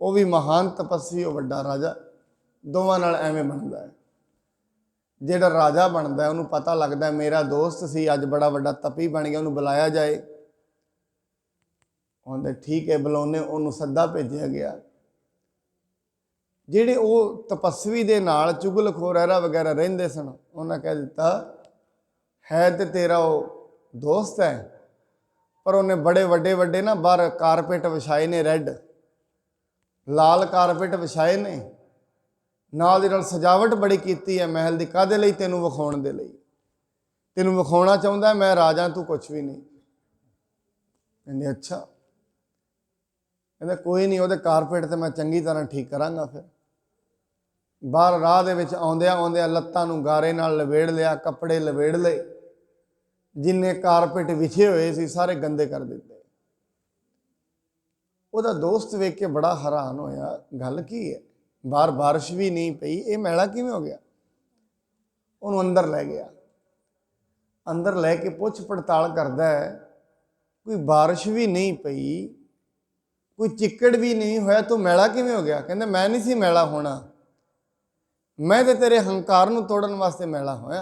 वो भी महान तपस्वी, वो वड्डा राजा। दोवां नाल एवें बनता है। जिहड़ा राजा बनता है उन्होंने पता लगता है मेरा दोस्त सी अज बड़ा वड्डा तपी बन गया, उन्होंने बुलाया जाए। आंदे ठीक है बुलाने, उन्होंने सद्दा भेजा गया। ਜਿਹੜੇ ਉਹ तपस्वी ਦੇ ਨਾਲ चुगलखोर रहरा वगैरह ਰਹਿੰਦੇ सन, उन्हें कह दिता है तो तेरा वो दोस्त है, पर उन्हें बड़े वड्डे वड्डे ना बाहर कारपेट विछाए ने, रैड लाल कारपेट विछाए ने, नाल दे नाल सजावट बड़ी कीती है महल की, काहदे लई? तैनूं विखाउण दे लई। तैनूं विखाउणा चाहुंदा है मैं राजा, तू कुछ भी नहीं। कहंदे अच्छा। कहंदा कोई नहीं, उहदे कारपेट ते मैं चंगी तरह ठीक करांगा। फिर बाहर राह दे विच आउंदियां आउंदियां लत्तां नूं गारे नाल लवेड़ लिया, कपड़े लवेड़ लए, जिन्ने कारपेट विछे होए सी सारे गंदे कर दिते। उहदा दोस्त वेख के बड़ा हैरान होया, गल की है? बाहर बारिश भी नहीं पई, ये मैला किवें हो गया? उहनूं अंदर लै गया। अंदर लै के पुछ पड़ताल करदा है, कोई बारिश भी नहीं पई, कोई चिक्कड़ भी नहीं होया, तो मैला किवें हो गया? कहंदा मैं नहीं सी मैला होना, मैं तो तेरे हंकार नूं तोड़न वास्ते मैला होया।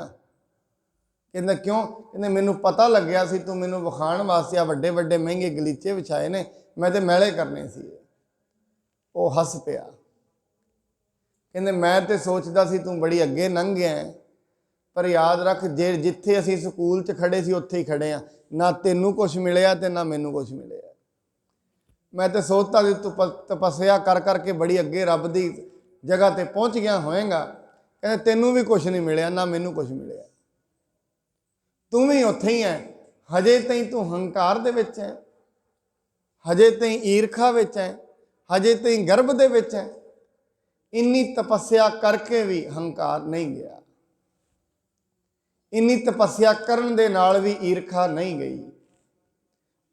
कहंदा क्यों? कहंदे मैनूं पता लग्या सी तूं मैनूं विखाण वास्ते आ वड्डे वड्डे महंगे गलीचे विछाए ने, मैं तो मैले करने सी। वो हस पिया। कहंदे मैं तो सोचदा सी तूं बड़ी अगे लंघ गया है, पर याद रख जे जिथे असीं स्कूल च खड़े सी उत्थे ही खड़े हाँ, ना तैनूं कुछ मिलिया ते ना मैनूं कुछ मिलिया। मैं तो सोचता सी तू तपस्या कर करके बड़ी अगे रब दी जगह ते पहुँच गया होएगा। कहते तैनूं भी कुछ नहीं मिलिया, ना मैनूं कुछ मिलिया, तू भी उत्थे ही है। हजे तई तू हंकार दे विच है, हजे तई ईरखा विच है, हजे तई गर्भ दे विच है। इन्नी तपस्या करके भी हंकार नहीं गया, इन्नी तपस्या करन दे नाल भी ईरखा नहीं गई।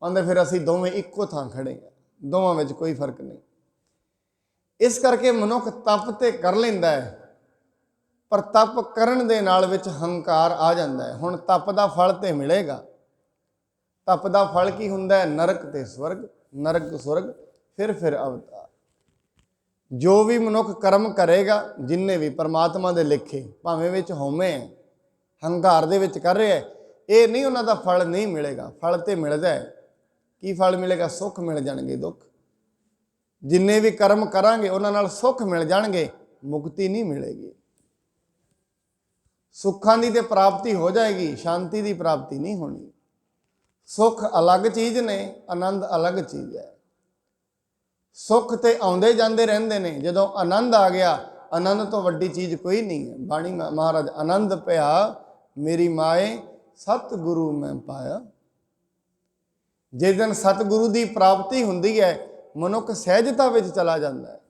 आंदे फिर असीं दोवें इक्को थां खड़े हैं, दोवां विच कोई फर्क नहीं। इस करके मनुख तप ते कर लैंदा है, पर तप करन दे नाल विच हंकार आ जांदा है। हुण तप दा फल ते मिलेगा। तप दा फल की हुंदा है? नरक ते स्वर्ग, नरक स्वर्ग फिर अवतार। जो भी मनुख कर्म करेगा, जिन्ने भी परमात्मा दे लिखे, भावें विच होमे है, हंकार दे विच कर रहे है, ये नहीं उन्हां दा फल नहीं मिलेगा। फल ते मिलदा है। की फल मिलेगा? सुख मिल जाणगे, दुख। जिन्ने भी कर्म करांगे उन्हां नाल सुख मिल जाणगे, मुक्ति नहीं मिलेगी। सुखां दी ते प्राप्ति हो जाएगी, शांति की प्राप्ति नहीं होनी। सुख अलग चीज़ ने, आनंद अलग चीज़ है। सुख ते आउंदे जांदे रहिंदे ने, जदों आनंद आ गया, आनंद तो वड्डी चीज़ कोई नहीं है। बाणी महाराज आनंद पिया मेरी माए सतगुरु मैं पाया। जिस दिन सतगुरु की प्राप्ति हुंदी है, मनुख सहजता विच चला जाता है।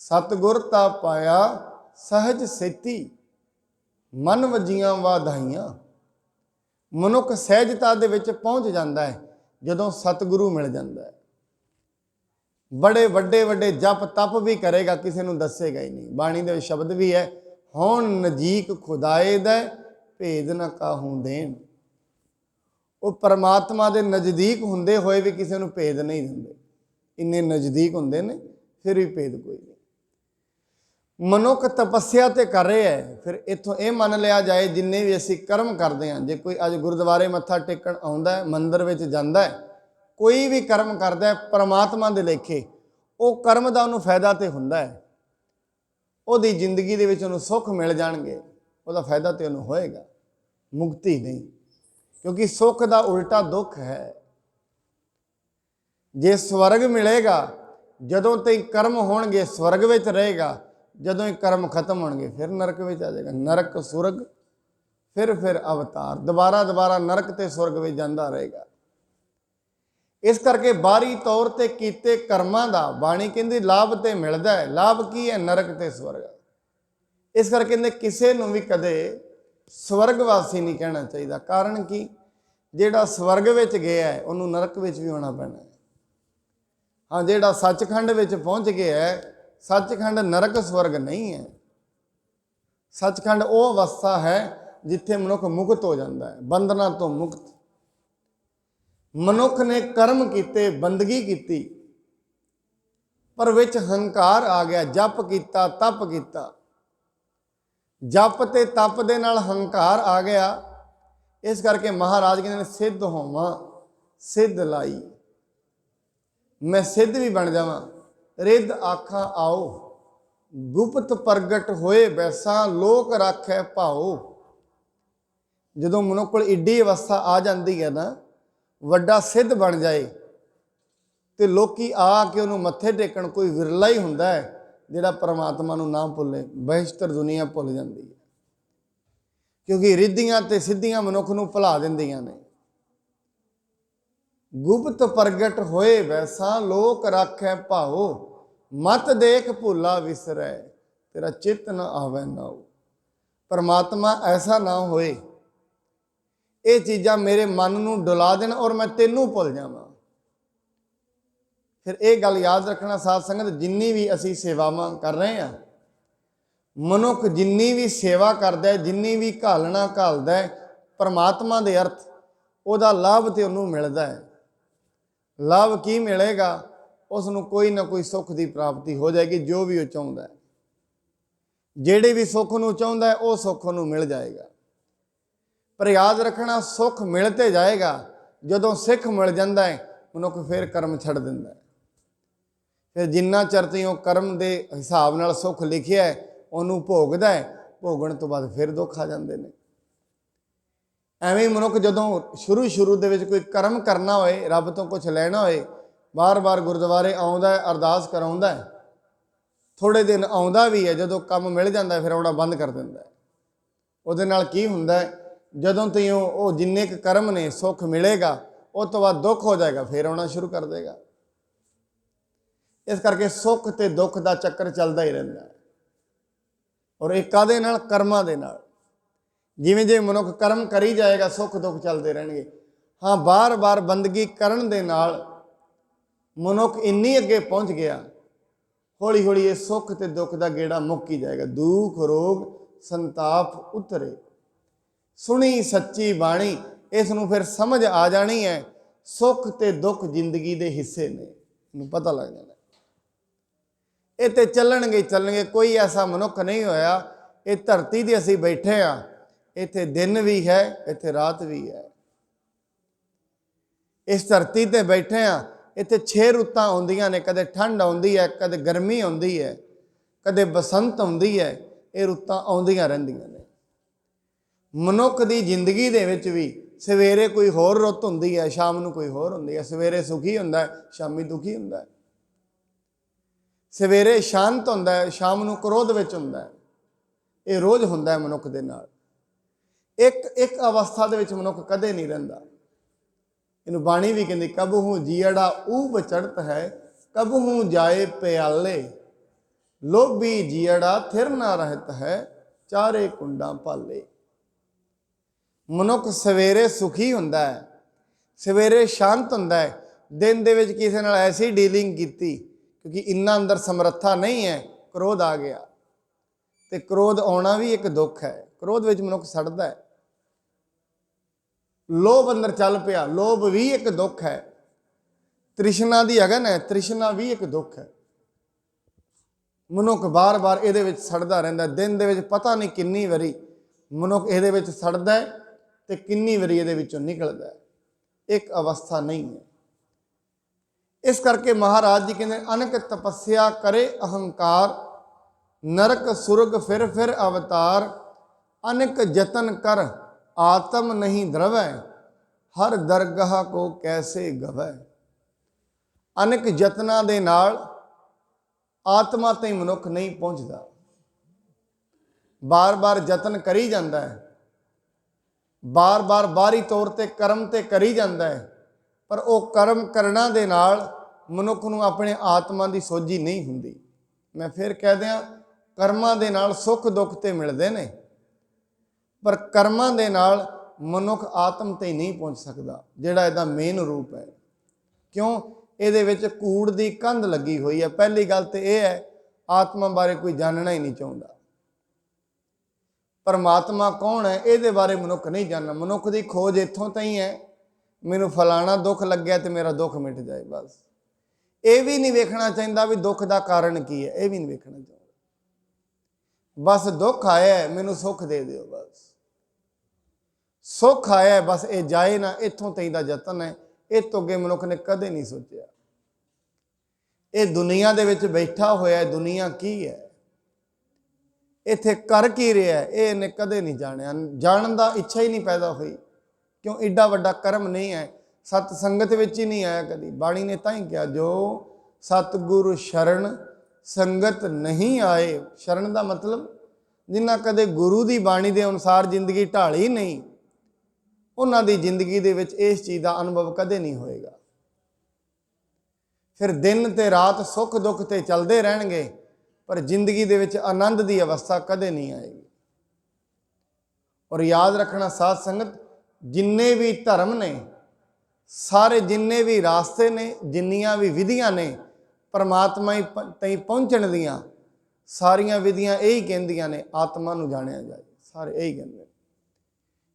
सतगुर ता पाया सहज सेती, मन वजियां वाधाइयां। मनुख सहजता दे विच पहुँच जाता है जदों सतगुरु मिल जाता है। बड़े वड्डे वड्डे जप तप भी करेगा, किसी नूं दसेगा ही नहीं। बाणी दे शब्द भी है, होण नजीक खुदाए दै भेद न काहूं देन। वो परमात्मा दे नज़दीक हुंदे होए भी किसी नूं भेद नहीं दिंदे। इन्ने नज़दीक हुंदे ने, फिर भी भेद कोई नहीं। मनुख तपस्या ते कर रहे है। फिर इत्थों ये मन लिया जाए, जिन्ने भी असीं कर्म करते हैं, जे कोई अज गुरुद्वारे मत्था टेकण आउंदा है, मंदिर विच जांदा है, कोई भी कर्म करता है परमात्मा दे लेखे, वो कर्म का उन्होंने फायदा तो हुंदा है। उहदी जिंदगी दे विच उन्होंने सुख मिल जाणगे, उहदा फायदा तो उन्होंने होएगा, मुक्ति नहीं। क्योंकि सुख का उल्टा दुख है। जे स्वर्ग मिलेगा जदों तक कर्म होणगे स्वर्ग विच रहेगा, जदों ही कर्म खत्म होणगे फिर नरक विच आ जाएगा। नरक सुरग फिर अवतार, दोबारा दोबारा नरक ते स्वर्ग विच जांदा रहेगा। इस करके बाहरी तौर पर कीते कर्मां दा बाणी कहंदी लाभ तो मिलता है। लाभ की है? नरक ते स्वर्ग। इस करके कहंदे किसी नूं भी कदे स्वर्गवासी नहीं कहना चाहिए। कारण कि जिहड़ा स्वर्ग विच गया है उन्हों नरक विच भी होना पैना है। हाँ, जिहड़ा सचखंड विच पहुँच गया है, सचखंड नरक स्वर्ग नहीं है। सचखंड वो अवस्था है जिथे मनुख मुक्त हो जाता है, बंधना तो मुक्त। मनुख ने कर्म किते, बंदगी की, पर विच हंकार आ गया, जप किया तप किया, जप ते तप दे नाल हंकार आ गया। इस करके महाराज कहते सिद्ध होवां सिद्ध लाई, मैं सिद्ध भी बन जावां। रिद आखां आओ, गुप्त प्रगट होए वैसा लोक राखै भाओ। जदों मनुख कोल इड्डी अवस्था आ जाती है ना, वड्डा सिद्ध बन जाए, तो लोकी आके उन्होंने मत्थे टेकण, कोई विरला ही हुंदा है जिहड़ा परमात्मा नूं ना भुले। बहिश्तर दुनिया भुल जाती है, क्योंकि रिद्धियां ते सिद्धियां मनुख नूं भुला दिंदियां ने। गुप्त प्रगट होए वैसा लोक राखै भाओ, मत देख भुला विसरै, तेरा चित्त न आवे नाओ। परमात्मा ऐसा ना होए, ये चीज़ां मेरे मन नूं डुला देन और मैं तेनू भुल जावां। फिर ये गल याद रखना साध संगत, जिन्नी भी असी सेवावां कर रहे हैं, मनुख जिन्नी भी सेवा करदा है, जिन्नी भी घालना घालदा है, परमात्मा दे अर्थ उहदा लाभ ते उहनूं मिलदा है। लाभ की मिलेगा? उसनूं कोई ना कोई सुख की प्राप्ति हो जाएगी, जो भी वो चाहुंदा है। ਜਿਹੜੇ भी सुख नूं चाहुंदा है वो सुख नूं मिल जाएगा। पर याद रखना, सुख मिलते जाएगा, जदों सिख मिल जाता है मनुख फिर कर्म छड़ दिंदा है। फिर जिन्ना चਿਰ ਤਾਈਂ ਉਹ कर्म के हिसाब नाल सुख लिखिया है ਉਹਨੂੰ ਭੋਗਦਾ है, ਭੋਗਣ तो बाद फिर दुख आ जाते हैं। ਐਵੇਂ ਮਨੁੱਖ ਜਦੋਂ शुरू ਦੇ ਵਿੱਚ कोई कर्म करना होए, रब तो कुछ लेना होए, बार बार गुरुद्वारे आउंदा है, अरदास कराउंदा है, थोड़े दिन आउंदा भी है, जदों काम मिल जाता है फिर आउणा बंद कर दिंदा है। ਉਹਦੇ ਨਾਲ ਕੀ ਹੁੰਦਾ है, जदों तईं ਉਹ जिन्ने क कर्म ने सुख मिलेगा, उस तो बाद दुख हो जाएगा, फिर आउणा शुरू कर देगा। इस करके सुख ते दुख का चक्कर चलता ही रहता है। और एक कादे नाल? कर्मां दे नाल। जिवें जिवें मनुख कर्म करी जाएगा, सुख दुख चलते रहेंगे। हाँ, बार बार बंदगी करन दे नाल मनुख इन्नी अगे पहुँच गया, हौली हौली ये सुख ते दुख का गेड़ा मुक ही जाएगा। दुख रोग संताप उतरे, सुनी सच्ची बाणी, इसनूं फिर समझ आ जानी है, सुख ते दुख जिंदगी के हिस्से ने, इनूं पता लग जाना। ये तो चलणगे चलणगे, कोई ऐसा मनुख नहीं होया। ये धरती ते असीं बैठे हाँ, इत्थे दिन भी है, इत्थे रात भी है। इस धरती ते बैठे हाँ, इत्थे 6 रुत्तां आउंदियां ने, कदे ठंड आउंदी है, कदे गर्मी आउंदी है, कदे बसंत आउंदी है। ये रुत्तां आउंदियां रहिंदियां ने। मनुख दी जिंदगी दे विच भी सवेरे कोई होर रुत हुंदी है, शाम नूं कोई होर हुंदी है। सवेरे सुखी हुंदा है, शामी दुखी हुंदा है। सवेरे शांत हुंदा है, शाम नूं क्रोध विच हुंदा है। ये रोज़ हुंदा है मनुख दे नाल। एक अवस्था दे विच मनुख कदे नहीं रहिंदा। इनूं बाणी भी कहंदी, कबहू जियड़ा ऊब चढ़त है, कबहू जाए प्याले, लोभी जियड़ा थिर ना रहत है, चारे कुंडा पाले। मनुख सवेरे सुखी हुंदा है, सवेरे शांत हुंदा है। दिन दे विच किसी नाल ऐसी डीलिंग कीती, क्योंकि इन्ना अंदर समर्था नहीं है, क्रोध आ गया। तो क्रोध आना भी एक दुख है। क्रोध विच मनुख सड़दा है। लोभ अंदर चल पिया, लोभ भी एक दुख है। तृष्णा दी अगन है, तृष्णा भी एक दुख है। मनुख बार बार इहदे विच सड़दा रहिंदा। दिन दे विच पता नहीं किन्नी वारी मनुख इहदे विच सड़दा है ते किन्नी वारी इहदे विचों निकलदा है। एक अवस्था नहीं है। इस करके महाराज जी कहते, अनक तपस्या करे अहंकार, नरक सुरग फिर अवतार, अनक जतन कर आत्म नहीं द्रवै, हर दरगाह को कैसे गवै। अनक जतना दे नाल आत्मा ते मनुख नहीं पहुँचता। बार बार जतन करी जाता है, बार बार बाहरी तौर पर कर्म ते करी जाता है, पर वो कर्म करना दे नाल मनुख नूं अपने आत्मा की सोझी नहीं हुंदी। मैं फिर कह दियां, कर्मां दे नाल सुख दुख ते मिलदे ने, पर कर्मां दे नाल मनुख आत्म ते नहीं पहुँच सकता, जिहड़ा इहदा मेन रूप है। क्यों? इहदे विच कूड़ दी कंध लगी हुई है। पहली गल तो यह है, आत्मा बारे कोई जानना ही नहीं चाहता। परमात्मा कौन है, इहदे बारे मनुख नहीं जानना। मनुख की खोज इत्थों ताईं है, मैनूं फलाना दुख लग्या तो मेरा दुख मिट जाए, बस ਇਹ ਵੀ ਨਹੀਂ ਵੇਖਣਾ ਚਾਹੁੰਦਾ ਵੀ ਦੁੱਖ ਦਾ ਕਾਰਨ ਕੀ ਹੈ, ਇਹ ਵੀ ਨਹੀਂ ਵੇਖਣਾ ਚਾਹੁੰਦਾ। ਬਸ ਦੁੱਖ ਆਇਆ ਹੈ, ਮੈਨੂੰ ਸੁੱਖ ਦੇ ਦਿਓ, ਬਸ ਸੁੱਖ ਆਇਆ ਹੈ, ਬਸ ਇਹ ਜਾਏ ਨਾ, ਇੱਥੋਂ ਤਈ ਦਾ ਯਤਨ ਹੈ। ਇਹ ਤੋਂ ਅੱਗੇ ਮਨੁੱਖ ਨੇ ਕਦੇ ਨਹੀਂ ਸੋਚਿਆ। ਇਹ ਦੁਨੀਆ ਦੇ ਵਿੱਚ ਬੈਠਾ ਹੋਇਆ, ਦੁਨੀਆ ਕੀ ਹੈ, ਇੱਥੇ ਕਰ ਕੀ ਰਿਹਾ, ਇਹ ਇਹਨੇ ਕਦੇ ਨਹੀਂ ਜਾਣਿਆ। ਜਾਣਨ ਦਾ ਇੱਛਾ ਹੀ ਨਹੀਂ ਪੈਦਾ ਹੋਈ, ਕਿਉਂ? ਏਡਾ ਵੱਡਾ ਕਰਮ ਨਹੀਂ ਹੈ। ਸਤ ਸੰਗਤ ਵਿੱਚ ਹੀ ਨਹੀਂ ਆਇਆ ਕਦੀ। ਬਾਣੀ ਨੇ ਤਾਂ ਹੀ ਕਿਹਾ, ਜੋ ਸਤਿਗੁਰੂ ਸ਼ਰਨ ਸੰਗਤ ਨਹੀਂ ਆਏ। ਸ਼ਰਨ ਦਾ ਮਤਲਬ ਜਿਨ੍ਹਾਂ ਕਦੇ ਗੁਰੂ ਦੀ ਬਾਣੀ ਦੇ ਅਨੁਸਾਰ ਜ਼ਿੰਦਗੀ ਢਾਲੀ ਨਹੀਂ, ਉਹਨਾਂ ਦੀ ਜ਼ਿੰਦਗੀ ਦੇ ਵਿੱਚ ਇਸ ਚੀਜ਼ ਦਾ ਅਨੁਭਵ ਕਦੇ ਨਹੀਂ ਹੋਏਗਾ। ਫਿਰ ਦਿਨ ਤੇ ਰਾਤ ਸੁੱਖ ਦੁੱਖ ਤੇ ਚੱਲਦੇ ਰਹਿਣਗੇ, ਪਰ ਜ਼ਿੰਦਗੀ ਦੇ ਵਿੱਚ ਆਨੰਦ ਦੀ ਅਵਸਥਾ ਕਦੇ ਨਹੀਂ ਆਏਗੀ। ਔਰ ਯਾਦ ਰੱਖਣਾ ਸਾਧ ਸੰਗਤ, ਜਿੰਨੇ ਵੀ ਧਰਮ ਨੇ, ਸਾਰੇ ਜਿੰਨੇ ਵੀ ਰਾਸਤੇ ਨੇ, ਜਿੰਨੀਆਂ ਵੀ ਵਿਧੀਆਂ ਨੇ ਪਰਮਾਤਮਾ ਤਾਈਂ ਪਹੁੰਚਣ ਦੀਆਂ, ਸਾਰੀਆਂ ਵਿਧੀਆਂ ਇਹੀ ਕਹਿੰਦੀਆਂ ਨੇ, ਆਤਮਾ ਨੂੰ ਜਾਣਿਆ ਜਾਏ। ਸਾਰੇ ਇਹੀ ਕਹਿੰਦੇ ਨੇ,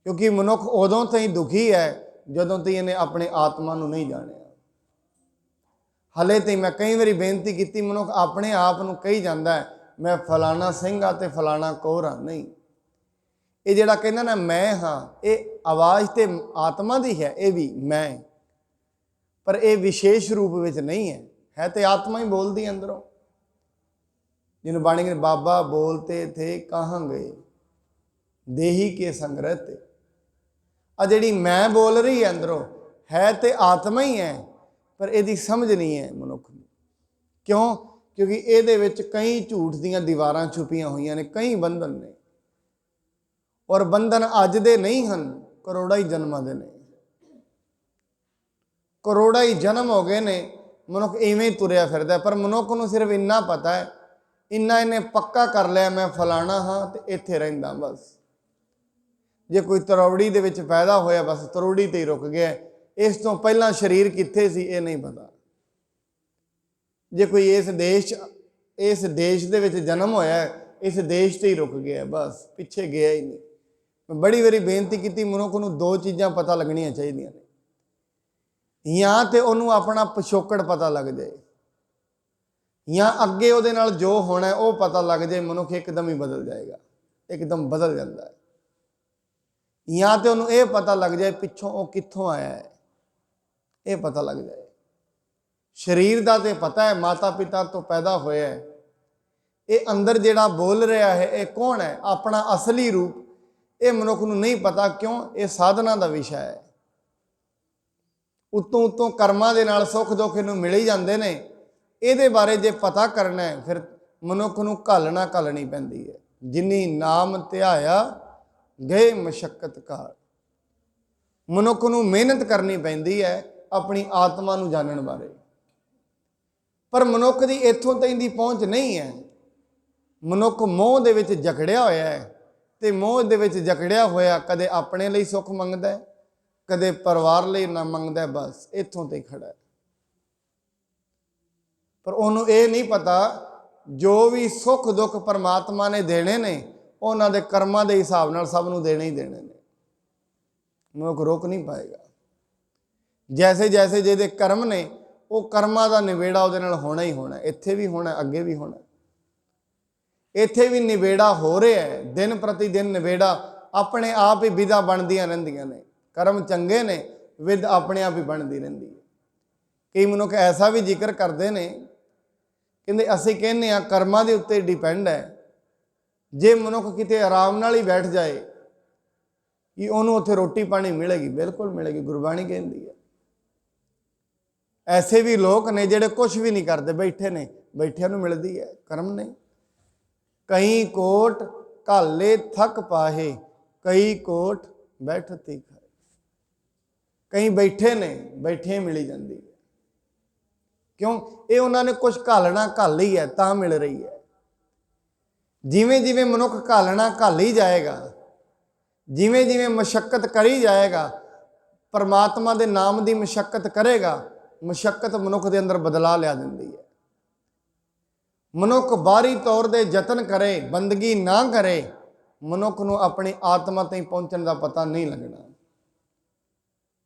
ਕਿਉਂਕਿ ਮਨੁੱਖ ਉਦੋਂ ਤਾਈਂ ਦੁਖੀ ਹੈ ਜਦੋਂ ਤਾਈਂ ਇਹਨੇ ਆਪਣੇ ਆਤਮਾ ਨੂੰ ਨਹੀਂ ਜਾਣਿਆ। ਹਲੇ ਤਾਈਂ ਮੈਂ ਕਈ ਵਾਰੀ ਬੇਨਤੀ ਕੀਤੀ, ਮਨੁੱਖ ਆਪਣੇ ਆਪ ਨੂੰ ਕਹੀ ਜਾਂਦਾ ਮੈਂ ਫਲਾਣਾ ਸਿੰਘ ਆ ਤੇ ਫਲਾਣਾ ਕੌਰ ਆ। ਨਹੀਂ, ਇਹ ਜਿਹੜਾ ਕਹਿੰਦਾ ਨਾ ਮੈਂ ਹਾਂ, ਇਹ ਆਵਾਜ਼ ਤੇ ਆਤਮਾ ਦੀ ਹੈ, ਇਹ ਵੀ ਮੈਂ, ਪਰ ਇਹ ਵਿਸ਼ੇਸ਼ ਰੂਪ ਵਿੱਚ ਨਹੀਂ ਹੈ। ਹੈ ਤੇ ਆਤਮਾ ਹੀ ਬੋਲਦੀ ਅੰਦਰੋਂ, ਜਿਹਨੂੰ ਬਾਣੀ ਕਹਿੰਦੇ ਬਾਬਾ ਬੋਲਤੇ ਥੇ ਕਹਾਂ ਗਏ ਦੇਹੀ ਕੇ ਸੰਗ ਰਹਤੇ। ਆ ਜਿਹੜੀ ਮੈਂ ਬੋਲ ਰਹੀ ਹੈ ਅੰਦਰੋਂ, ਹੈ ਤੇ ਆਤਮਾ ਹੀ ਹੈ, ਪਰ ਇਹਦੀ ਸਮਝ ਨਹੀਂ ਹੈ ਮਨੁੱਖ ਨੂੰ। ਕਿਉਂ? ਕਿਉਂਕਿ ਇਹਦੇ ਵਿੱਚ ਕਈ ਝੂਠ ਦੀਆਂ ਦੀਵਾਰਾਂ ਛੁਪੀਆਂ ਹੋਈਆਂ ਨੇ, ਕਈ ਬੰਧਨ ਨੇ। ਔਰ ਬੰਧਨ ਅੱਜ ਦੇ ਨਹੀਂ ਹਨ, ਕਰੋੜਾਂ ਹੀ ਜਨਮਾਂ ਦੇ ਨੇ। ਕਰੋੜਾਂ ਹੀ ਜਨਮ ਹੋ ਗਏ ਨੇ, ਮਨੁੱਖ ਇਵੇਂ ਤੁਰਿਆ ਫਿਰਦਾ। ਪਰ ਮਨੁੱਖ ਨੂੰ ਸਿਰਫ ਇੰਨਾ ਪਤਾ ਹੈ, ਇੰਨਾ ਇਹਨੇ ਪੱਕਾ ਕਰ ਲਿਆ, ਮੈਂ ਫਲਾਣਾ ਹਾਂ ਤੇ ਇੱਥੇ ਰਹਿੰਦਾ ਬਸ। ਜੇ ਕੋਈ ਤਰੌੜੀ ਦੇ ਵਿੱਚ ਪੈਦਾ ਹੋਇਆ, ਬਸ ਤਰੌੜੀ ਤੇ ਹੀ ਰੁਕ ਗਿਆ। ਇਸ ਤੋਂ ਪਹਿਲਾਂ ਸਰੀਰ ਕਿੱਥੇ ਸੀ ਇਹ ਨਹੀਂ ਪਤਾ। ਜੇ ਕੋਈ ਇਸ ਦੇਸ਼ ਦੇ ਵਿੱਚ ਜਨਮ ਹੋਇਆ, ਇਸ ਦੇਸ਼ ਤੇ ਹੀ ਰੁਕ ਗਿਆ, ਬਸ ਪਿੱਛੇ ਗਿਆ ਹੀ ਨਹੀਂ। ਮੈਂ ਬੜੀ ਵਾਰੀ ਬੇਨਤੀ ਕੀਤੀ, ਮਨੁੱਖ ਨੂੰ ਦੋ ਚੀਜ਼ਾਂ ਪਤਾ ਲੱਗਣੀਆਂ ਚਾਹੀਦੀਆਂ ਨੇ, ਜਾਂ ਤੇ ਉਹਨੂੰ ਆਪਣਾ ਪਿਛੋਕੜ ਪਤਾ ਲੱਗ ਜਾਏ, ਜਾਂ ਅੱਗੇ ਉਹਦੇ ਨਾਲ ਜੋ ਹੋਣਾ ਉਹ ਪਤਾ ਲੱਗ ਜਾਏ। ਮਨੁੱਖ ਇੱਕਦਮ ਹੀ ਬਦਲ ਜਾਏਗਾ, ਇੱਕਦਮ ਬਦਲ ਜਾਂਦਾ ਹੈ। ਜਾਂ ਤੇ ਉਹਨੂੰ ਇਹ ਪਤਾ ਲੱਗ ਜਾਏ ਪਿੱਛੋਂ ਉਹ ਕਿੱਥੋਂ ਆਇਆ ਹੈ, ਇਹ ਪਤਾ ਲੱਗ ਜਾਏ। ਸਰੀਰ ਦਾ ਤੇ ਪਤਾ ਹੈ, ਮਾਤਾ ਪਿਤਾ ਤੋਂ ਪੈਦਾ ਹੋਇਆ ਹੈ। ਇਹ ਅੰਦਰ ਜਿਹੜਾ ਬੋਲ ਰਿਹਾ ਹੈ ਇਹ ਕੌਣ ਹੈ, ਆਪਣਾ ਅਸਲੀ ਰੂਪ, ਇਹ ਮਨੁੱਖ ਨੂੰ ਨਹੀਂ ਪਤਾ। ਕਿਉਂ? ਇਹ ਸਾਧਨਾ ਦਾ ਵਿਸ਼ਾ ਹੈ। ਉੱਤੋਂ ਕਰਮਾਂ ਦੇ ਨਾਲ ਸੁੱਖ ਦੁੱਖ ਇਹਨੂੰ ਮਿਲ ਹੀ ਜਾਂਦੇ ਨੇ। ਇਹਦੇ ਬਾਰੇ ਜੇ ਪਤਾ ਕਰਨਾ ਹੈ, ਫਿਰ ਮਨੁੱਖ ਨੂੰ ਘਾਲਣੀ ਪੈਂਦੀ ਹੈ। ਜਿਨੀ ਨਾਮ ਧਿਆਇਆ ਗਏ ਮਸ਼ੱਕਤ ਕਾਲ। ਮਨੁੱਖ ਨੂੰ ਮਿਹਨਤ ਕਰਨੀ ਪੈਂਦੀ ਹੈ ਆਪਣੀ ਆਤਮਾ ਨੂੰ ਜਾਣਨ ਬਾਰੇ। ਪਰ ਮਨੁੱਖ ਦੀ ਇੱਥੋਂ ਤਾਈਂ ਦੀ ਪਹੁੰਚ ਨਹੀਂ ਹੈ। ਮਨੁੱਖ ਮੋਹ ਦੇ ਵਿੱਚ ਜਕੜਿਆ ਹੋਇਆ ਹੈ, ਤੇ ਮੋਹ ਦੇ ਵਿੱਚ ਜਕੜਿਆ ਹੋਇਆ ਕਦੇ ਆਪਣੇ ਲਈ ਸੁੱਖ ਮੰਗਦਾ ਹੈ, ਕਦੇ ਪਰਿਵਾਰ ਲਈ ਨਾ ਮੰਗਦਾ, ਬਸ ਇੱਥੋਂ ਤੇ ਖੜਾ ਹੈ। ਪਰ ਉਹਨੂੰ ਇਹ ਨਹੀਂ ਪਤਾ, ਜੋ ਵੀ ਸੁੱਖ ਦੁੱਖ ਪਰਮਾਤਮਾ ਨੇ ਦੇਣੇ ਨੇ, ਉਹਨਾਂ ਦੇ ਕਰਮਾਂ ਦੇ ਹਿਸਾਬ ਨਾਲ ਸਭ ਨੂੰ ਦੇਣੇ ਹੀ ਦੇਣੇ ਨੇ। ਮਨੁੱਖ ਰੋਕ ਨਹੀਂ ਪਾਏਗਾ। ਜੈਸੇ ਜੈਸੇ ਜਿਹਦੇ ਕਰਮ ਨੇ, ਉਹ ਕਰਮਾਂ ਦਾ ਨਿਬੇੜਾ ਉਹਦੇ ਨਾਲ ਹੋਣਾ ਹੀ ਹੋਣਾ। ਇੱਥੇ ਵੀ ਹੋਣਾ, ਅੱਗੇ ਵੀ ਹੋਣਾ। ਇੱਥੇ ਵੀ ਨਿਬੇੜਾ ਹੋ ਰਿਹਾ ਹੈ, ਦਿਨ ਪ੍ਰਤੀ ਦਿਨ ਨਿਬੇੜਾ ਆਪਣੇ ਆਪ ਹੀ ਵਿਧਾ ਬਣਦੀਆਂ ਰਹਿੰਦੀਆਂ ਨੇ। ਕਰਮ ਚੰਗੇ ਨੇ, ਵਿਧ ਆਪਣੇ ਆਪ ਹੀ ਬਣਦੀ ਰਹਿੰਦੀ ਹੈ। ਕਈ ਮਨੁੱਖ ਐਸਾ ਵੀ ਜ਼ਿਕਰ ਕਰਦੇ ਨੇ, ਕਹਿੰਦੇ ਅਸੀਂ ਕਹਿੰਦੇ ਹਾਂ ਕਰਮਾਂ ਦੇ ਉੱਤੇ ਡਿਪੈਂਡ ਹੈ। ਜੇ ਮਨੁੱਖ ਕਿਤੇ ਆਰਾਮ ਨਾਲ ਹੀ ਬੈਠ ਜਾਏ ਕਿ ਉਹਨੂੰ ਉੱਥੇ ਰੋਟੀ ਪਾਣੀ ਮਿਲੇਗੀ, ਬਿਲਕੁਲ ਮਿਲੇਗੀ। ਗੁਰਬਾਣੀ ਕਹਿੰਦੀ ਹੈ। ਐਸੇ ਵੀ ਲੋਕ ਨੇ ਜਿਹੜੇ ਕੁਝ ਵੀ ਨਹੀਂ ਕਰਦੇ, ਬੈਠੇ ਨੇ, ਬੈਠਿਆਂ ਨੂੰ ਮਿਲਦੀ ਹੈ, ਕਰਮ ਨੇ। ਕਈ ਕੋਟ ਘਾਲੇ ਥੱਕ ਪਾਹੇ, ਕਈ ਕੋਟ ਬੈਠਤੀ ਖਾਏ। ਕਈ ਬੈਠੇ ਨੇ, ਬੈਠੇ ਮਿਲੀ ਜਾਂਦੀ ਹੈ। ਕਿਉਂ? ਇਹ ਉਹਨਾਂ ਨੇ ਕੁਝ ਘਾਲਣਾ ਘੱਲ ਹੀ ਹੈ, ਤਾਂ ਮਿਲ ਰਹੀ ਹੈ। ਜਿਵੇਂ ਜਿਵੇਂ ਮਨੁੱਖ ਘਾਲਣਾ ਘੱਲ ਹੀ ਜਾਏਗਾ, ਜਿਵੇਂ ਜਿਵੇਂ ਮਸ਼ੱਕਤ ਕਰੀ ਜਾਏਗਾ, ਪਰਮਾਤਮਾ ਦੇ ਨਾਮ ਦੀ ਮਸ਼ੱਕਤ ਕਰੇਗਾ, ਮਸ਼ੱਕਤ ਮਨੁੱਖ ਦੇ ਅੰਦਰ ਬਦਲਾ ਲਿਆ ਦਿੰਦੀ ਹੈ। ਮਨੁੱਖ ਬਾਹਰੀ ਤੌਰ ਦੇ ਯਤਨ ਕਰੇ, ਬੰਦਗੀ ਨਾ ਕਰੇ, ਮਨੁੱਖ ਨੂੰ ਆਪਣੀ ਆਤਮਾ ਤਾਈਂ ਪਹੁੰਚਣ ਦਾ ਪਤਾ ਨਹੀਂ ਲੱਗਣਾ,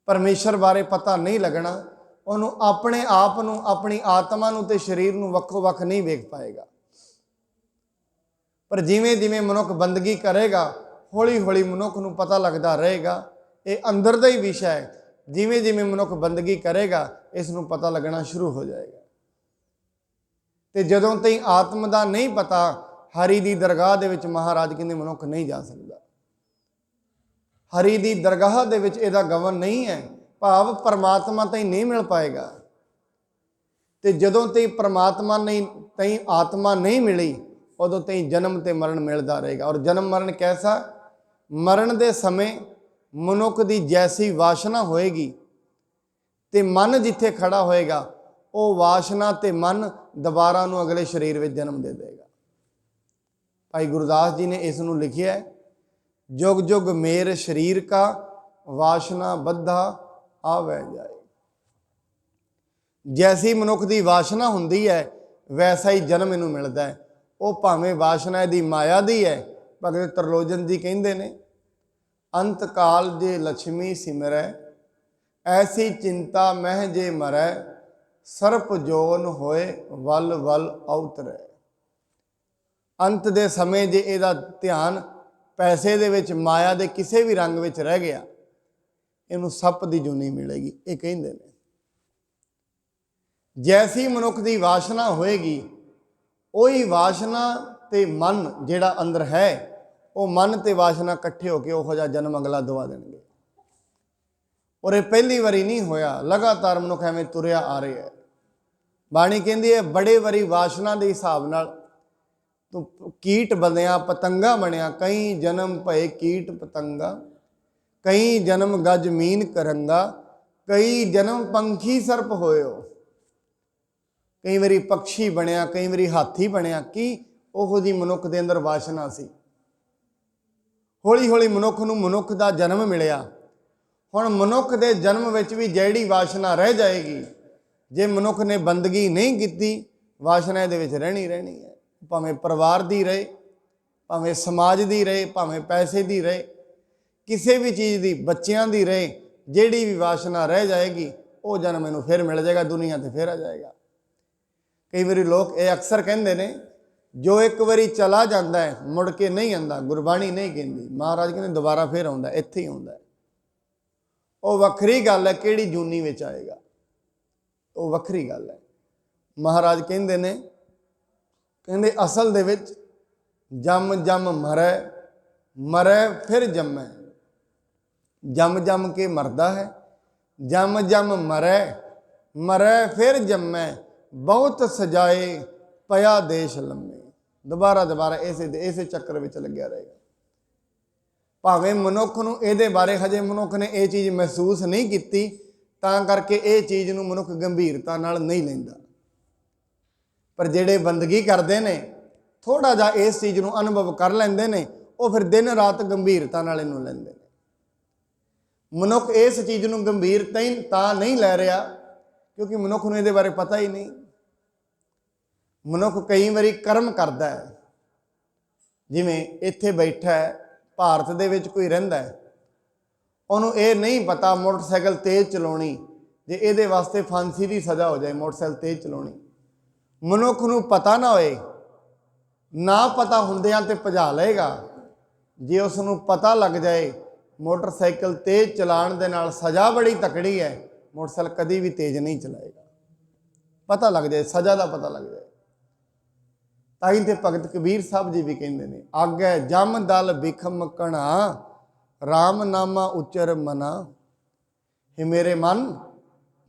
ਪਰਮੇਸ਼ਰ ਬਾਰੇ ਪਤਾ ਨਹੀਂ ਲੱਗਣਾ। ਉਹਨੂੰ ਆਪਣੇ ਆਪ ਨੂੰ, ਆਪਣੀ ਆਤਮਾ ਨੂੰ ਤੇ ਸਰੀਰ ਨੂੰ ਵੱਖੋ ਵੱਖ ਨਹੀਂ ਵੇਖ ਪਾਏਗਾ। ਪਰ ਜਿਵੇਂ ਜਿਵੇਂ ਮਨੁੱਖ ਬੰਦਗੀ ਕਰੇਗਾ, ਹੌਲੀ ਹੌਲੀ ਮਨੁੱਖ ਨੂੰ ਪਤਾ ਲੱਗਦਾ ਰਹੇਗਾ, ਇਹ ਅੰਦਰ ਦਾ ਹੀ ਵਿਸ਼ਾ ਹੈ। ਜਿਵੇਂ ਜਿਵੇਂ ਮਨੁੱਖ ਬੰਦਗੀ ਕਰੇਗਾ, ਇਸ ਨੂੰ ਪਤਾ ਲੱਗਣਾ ਸ਼ੁਰੂ ਹੋ ਜਾਏਗਾ। ਤੇ ਜਦੋਂ ਤਾਈਂ ਆਤਮ ਦਾ ਨਹੀਂ ਪਤਾ, ਹਰੀ ਦੀ ਦਰਗਾਹ ਦੇ ਵਿੱਚ ਮਹਾਰਾਜ ਕਹਿੰਦੇ ਮਨੁੱਖ ਨਹੀਂ ਜਾ ਸਕਦਾ। ਹਰੀ ਦੀ ਦਰਗਾਹ ਦੇ ਵਿੱਚ ਇਹਦਾ ਗਵਨ ਨਹੀਂ ਹੈ, ਭਾਵ ਪਰਮਾਤਮਾ ਤਾਈਂ ਨਹੀਂ ਮਿਲ ਪਾਏਗਾ। ਤੇ ਜਦੋਂ ਤਾਈਂ ਪਰਮਾਤਮਾ ਨਹੀਂ, ਤਾਈਂ ਆਤਮਾ ਨਹੀਂ ਮਿਲੀ, ਉਦੋਂ ਤਾਈਂ ਜਨਮ ਤੇ ਮਰਨ ਮਿਲਦਾ ਰਹੇਗਾ। ਔਰ ਜਨਮ ਮਰਨ ਕੈਸਾ? ਮਰਨ ਦੇ ਸਮੇਂ ਮਨੁੱਖ ਦੀ ਜੈਸੀ ਵਾਸ਼ਨਾ ਹੋਏਗੀ ਤੇ ਮਨ ਜਿੱਥੇ ਖੜਾ ਹੋਏਗਾ, ਉਹ ਵਾਸ਼ਨਾ ਤੇ ਮਨ ਦੁਬਾਰਾ ਨੂੰ ਅਗਲੇ ਸਰੀਰ ਵਿੱਚ ਜਨਮ ਦੇ ਦੇਗਾ। ਭਾਈ ਗੁਰਦਾਸ ਜੀ ਨੇ ਇਸ ਨੂੰ ਲਿਖਿਆ ਹੈ, ਜੁਗ ਜੁਗ ਮੇਰ ਸਰੀਰ ਕਾ ਵਾਸ਼ਨਾ ਬੱਧਾ ਆਵੈ ਜਾਏ। ਜੈਸੀ ਮਨੁੱਖ ਦੀ ਵਾਸ਼ਨਾ ਹੁੰਦੀ ਹੈ, ਵੈਸਾ ਹੀ ਜਨਮ ਇਹਨੂੰ ਮਿਲਦਾ ਹੈ। ਉਹ ਭਾਵੇਂ ਵਾਸ਼ਨਾ ਦੀ ਮਾਇਆ ਦੀ ਹੈ। ਭਗਤ ਤਰਲੋਚਨ ਜੀ ਕਹਿੰਦੇ ਨੇ, ਅੰਤ ਕਾਲ ਜੇ ਲక్ష్ਮੀ ਸਿਮਰੈ, ਐਸੀ ਚਿੰਤਾ ਮਹਿ ਜੇ ਮਰੈ, ਸਰਪ ਜੋਨ ਹੋਏ ਵਲ ਵਲ ਅਵਤਰੈ। ਅੰਤ ਦੇ ਸਮੇਂ ਜੇ ਇਹਦਾ ਧਿਆਨ ਪੈਸੇ ਦੇ ਵਿੱਚ, ਮਾਇਆ ਦੇ ਕਿਸੇ ਵੀ ਰੰਗ ਵਿੱਚ ਰਹਿ ਗਿਆ, ਇਹਨੂੰ ਸੱਪ ਦੀ ਜੂਨੀ ਮਿਲੇਗੀ। ਇਹ ਕਹਿੰਦੇ ਨੇ ਜੈਸੀ ਮਨੁੱਖ ਦੀ ਵਾਸ਼ਨਾ ਹੋਏਗੀ, ਉਹੀ ਵਾਸ਼ਨਾ ਤੇ ਮਨ ਜਿਹੜਾ ਅੰਦਰ ਹੈ, ਉਹ ਮਨ ਤੇ ਵਾਸ਼ਨਾ ਇਕੱਠੇ ਹੋ ਕੇ ਉਹੋ ਜਿਹਾ ਜਨਮ ਅਗਲਾ ਦਵਾ ਦੇਣਗੇ। ਔਰ ਇਹ ਪਹਿਲੀ ਵਾਰੀ ਨਹੀਂ ਹੋਇਆ, ਲਗਾਤਾਰ ਮਨੁੱਖ ਐਵੇਂ ਤੁਰਿਆ ਆ ਰਿਹਾ ਹੈ। ਬਾਣੀ ਕਹਿੰਦੀ ਹੈ, ਬੜੇ ਵਾਰੀ ਵਾਸ਼ਨਾ ਦੇ ਹਿਸਾਬ ਨਾਲ ਤੂੰ ਕੀਟ ਬਣਿਆ, ਪਤੰਗਾ ਬਣਿਆ। ਕਈ ਜਨਮ ਭਏ ਕੀਟ ਪਤੰਗਾ, ਕਈ ਜਨਮ ਗਜ ਮੀਨ ਕਰੰਗਾ, ਕਈ ਜਨਮ ਪੰਖੀ ਸਰਪ ਹੋਇਓ। ਕਈ ਵਾਰੀ ਪੰਛੀ ਬਣਿਆ, ਕਈ ਵਾਰੀ ਹਾਥੀ ਬਣਿਆ। ਕੀ ਉਹੋ ਜਿਹੀ ਮਨੁੱਖ ਦੇ ਅੰਦਰ ਵਾਸ਼ਨਾ ਸੀ। ਹੌਲੀ ਹੌਲੀ ਮਨੁੱਖ ਨੂੰ ਮਨੁੱਖ ਦਾ ਜਨਮ ਮਿਲਿਆ। ਹੁਣ ਮਨੁੱਖ ਦੇ ਜਨਮ ਵਿੱਚ ਵੀ ਜਿਹੜੀ ਵਾਸ਼ਨਾ ਰਹਿ ਜਾਏਗੀ, ਜੇ ਮਨੁੱਖ ਨੇ ਬੰਦਗੀ ਨਹੀਂ ਕੀਤੀ, ਵਾਸ਼ਨਾ ਦੇ ਵਿੱਚ ਰਹਿਣੀ ਰਹਿਣੀ ਹੈ। ਭਾਵੇਂ ਪਰਿਵਾਰ ਦੀ ਰਹੇ, ਭਾਵੇਂ ਸਮਾਜ ਦੀ ਰਹੇ, ਭਾਵੇਂ ਪੈਸੇ ਦੀ ਰਹੇ, ਕਿਸੇ ਵੀ ਚੀਜ਼ ਦੀ, ਬੱਚਿਆਂ ਦੀ ਰਹੇ, ਜਿਹੜੀ ਵੀ ਵਾਸ਼ਨਾ ਰਹਿ ਜਾਏਗੀ, ਉਹ ਜਨਮ ਇਹਨੂੰ ਫਿਰ ਮਿਲ ਜਾਏਗਾ, ਦੁਨੀਆ ਤੇ ਫਿਰ ਆ ਜਾਏਗਾ। ਕਈ ਵਾਰੀ ਲੋਕ ਇਹ ਅਕਸਰ ਕਹਿੰਦੇ ਨੇ, ਜੋ ਇੱਕ ਵਾਰੀ ਚਲਾ ਜਾਂਦਾ ਹੈ ਮੁੜ ਕੇ ਨਹੀਂ ਆਉਂਦਾ। ਗੁਰਬਾਣੀ ਨਹੀਂ ਕਹਿੰਦੀ, ਮਹਾਰਾਜ ਕਹਿੰਦੇ ਦੁਬਾਰਾ ਫਿਰ ਆਉਂਦਾ, ਇੱਥੇ ਹੀ ਆਉਂਦਾ। ਉਹ ਵੱਖਰੀ ਗੱਲ ਹੈ, ਕਿਹੜੀ ਜੂਨੀ ਵਿੱਚ ਆਏਗਾ, ਉਹ ਵੱਖਰੀ ਗੱਲ ਹੈ। ਮਹਾਰਾਜ ਕਹਿੰਦੇ ਨੇ, ਕਹਿੰਦੇ ਅਸਲ ਦੇ ਵਿੱਚ ਜੰਮ ਜੰਮ ਮਰੈ, ਮਰੈ ਫਿਰ ਜੰਮੈ। ਜੰਮ ਜੰਮ ਕੇ ਮਰਦਾ ਹੈ, ਜੰਮ ਜੰਮ ਮਰੈ, ਮਰੈ ਫਿਰ ਜੰਮੈ। ਬਹੁਤ ਸਜਾਏ ਪਿਆ ਦੇਸ਼ ਲੰਮੇ। ਦੁਬਾਰਾ ਦੁਬਾਰਾ ਇਸੇ ਚੱਕਰ ਵਿੱਚ ਲੱਗਿਆ ਰਹੇਗਾ। ਭਾਵੇਂ ਮਨੁੱਖ ਨੂੰ ਇਹਦੇ ਬਾਰੇ ਹਜੇ ਮਨੁੱਖ ਨੇ ਇਹ ਚੀਜ਼ ਮਹਿਸੂਸ ਨਹੀਂ ਕੀਤੀ, ਤਾਂ ਕਰਕੇ ਇਹ ਚੀਜ਼ ਨੂੰ ਮਨੁੱਖ ਗੰਭੀਰਤਾ ਨਾਲ ਨਹੀਂ ਲੈਂਦਾ। ਪਰ ਜਿਹੜੇ ਬੰਦਗੀ ਕਰਦੇ ਨੇ, ਥੋੜ੍ਹਾ ਜਿਹਾ ਇਸ ਚੀਜ਼ ਨੂੰ ਅਨੁਭਵ ਕਰ ਲੈਂਦੇ ਨੇ, ਉਹ ਫਿਰ ਦਿਨ ਰਾਤ ਗੰਭੀਰਤਾ ਨਾਲ ਇਹਨੂੰ ਲੈਂਦੇ ਨੇ। ਮਨੁੱਖ ਇਸ ਚੀਜ਼ ਨੂੰ ਗੰਭੀਰਤਾ ਹੀ ਤਾਂ ਨਹੀਂ ਲੈ ਰਿਹਾ ਕਿਉਂਕਿ ਮਨੁੱਖ ਨੂੰ ਇਹਦੇ ਬਾਰੇ ਪਤਾ ਹੀ ਨਹੀਂ। ਮਨੁੱਖ ਕਈ ਵਾਰੀ ਕਰਮ ਕਰਦਾ ਹੈ, ਜਿਵੇਂ ਇੱਥੇ ਬੈਠਾ ਹੈ, ਭਾਰਤ ਦੇ ਵਿੱਚ ਕੋਈ ਰਹਿੰਦਾ ਹੈ, ਉਹਨੂੰ ਇਹ ਨਹੀਂ ਪਤਾ ਮੋਟਰਸਾਈਕਲ ਤੇਜ਼ ਚਲਾਉਣੀ, ਜੇ ਇਹਦੇ ਵਾਸਤੇ ਫਾਂਸੀ ਦੀ ਸਜ਼ਾ ਹੋ ਜਾਏ ਮੋਟਰਸਾਈਕਲ ਤੇਜ਼ ਚਲਾਉਣੀ। ਮਨੁੱਖ ਨੂੰ ਪਤਾ ਨਾ ਹੋਏ, ਨਾ ਪਤਾ ਹੁੰਦਿਆਂ ਤੇ ਭਜਾ ਲਏਗਾ। ਜੇ ਉਸ ਨੂੰ ਪਤਾ ਲੱਗ ਜਾਏ ਮੋਟਰਸਾਈਕਲ ਤੇਜ਼ ਚਲਾਉਣ ਦੇ ਨਾਲ ਸਜ਼ਾ ਬੜੀ ਤਕੜੀ ਹੈ, ਮੋਟਰਸਾਈਕਲ ਕਦੀ ਵੀ ਤੇਜ਼ ਨਹੀਂ ਚਲਾਏਗਾ। ਪਤਾ ਲੱਗ ਜਾਏ, ਸਜ਼ਾ ਦਾ ਪਤਾ ਲੱਗ ਜਾਏ। ਤਾਂ ਹੀ ਤੇ ਭਗਤ ਕਬੀਰ ਸਾਹਿਬ ਜੀ ਵੀ ਕਹਿੰਦੇ ਨੇ, ਆਗੈ ਜਮ ਦਲ ਬਿਖਮ ਕਣਾ, ਰਾਮ ਨਾਮਾ ਉਚਰ ਮਨਾ। ਇਹ ਮੇਰੇ ਮਨ,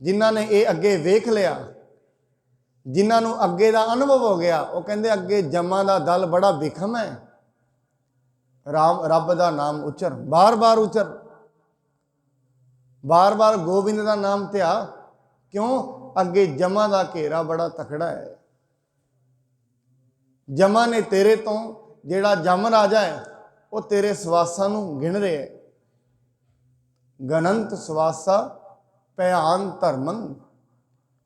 ਜਿਨ੍ਹਾਂ ਨੇ ਇਹ ਅੱਗੇ ਵੇਖ ਲਿਆ, ਜਿਨ੍ਹਾਂ ਨੂੰ ਅੱਗੇ ਦਾ ਅਨੁਭਵ ਹੋ ਗਿਆ, ਉਹ ਕਹਿੰਦੇ ਅੱਗੇ ਜਮਾਂ ਦਾ ਦਲ ਬੜਾ ਬਿਖਮ ਹੈ। ਰੱਬ ਦਾ ਨਾਮ ਉਚਰ, ਬਾਰ ਬਾਰ ਉਚਰ, ਬਾਰ ਬਾਰ ਗੋਬਿੰਦ ਦਾ ਨਾਮ ਧਿਆ। ਕਿਉਂ? ਅੱਗੇ ਜਮਾਂ ਦਾ ਘੇਰਾ ਬੜਾ ਤਕੜਾ ਹੈ। ਜਮਾਂ ਨੇ ਤੇਰੇ ਤੋਂ, ਜਿਹੜਾ ਜਮ ਰਾਜਾ ਹੈ, ਉਹ ਤੇਰੇ ਸਵਾਸਾਂ ਨੂੰ ਗਿਣ ਰਿਹਾ ਹੈ। ਗਣੰਤ ਸਵਾਸਾ ਭਿਆਨ ਧਰਮੰ,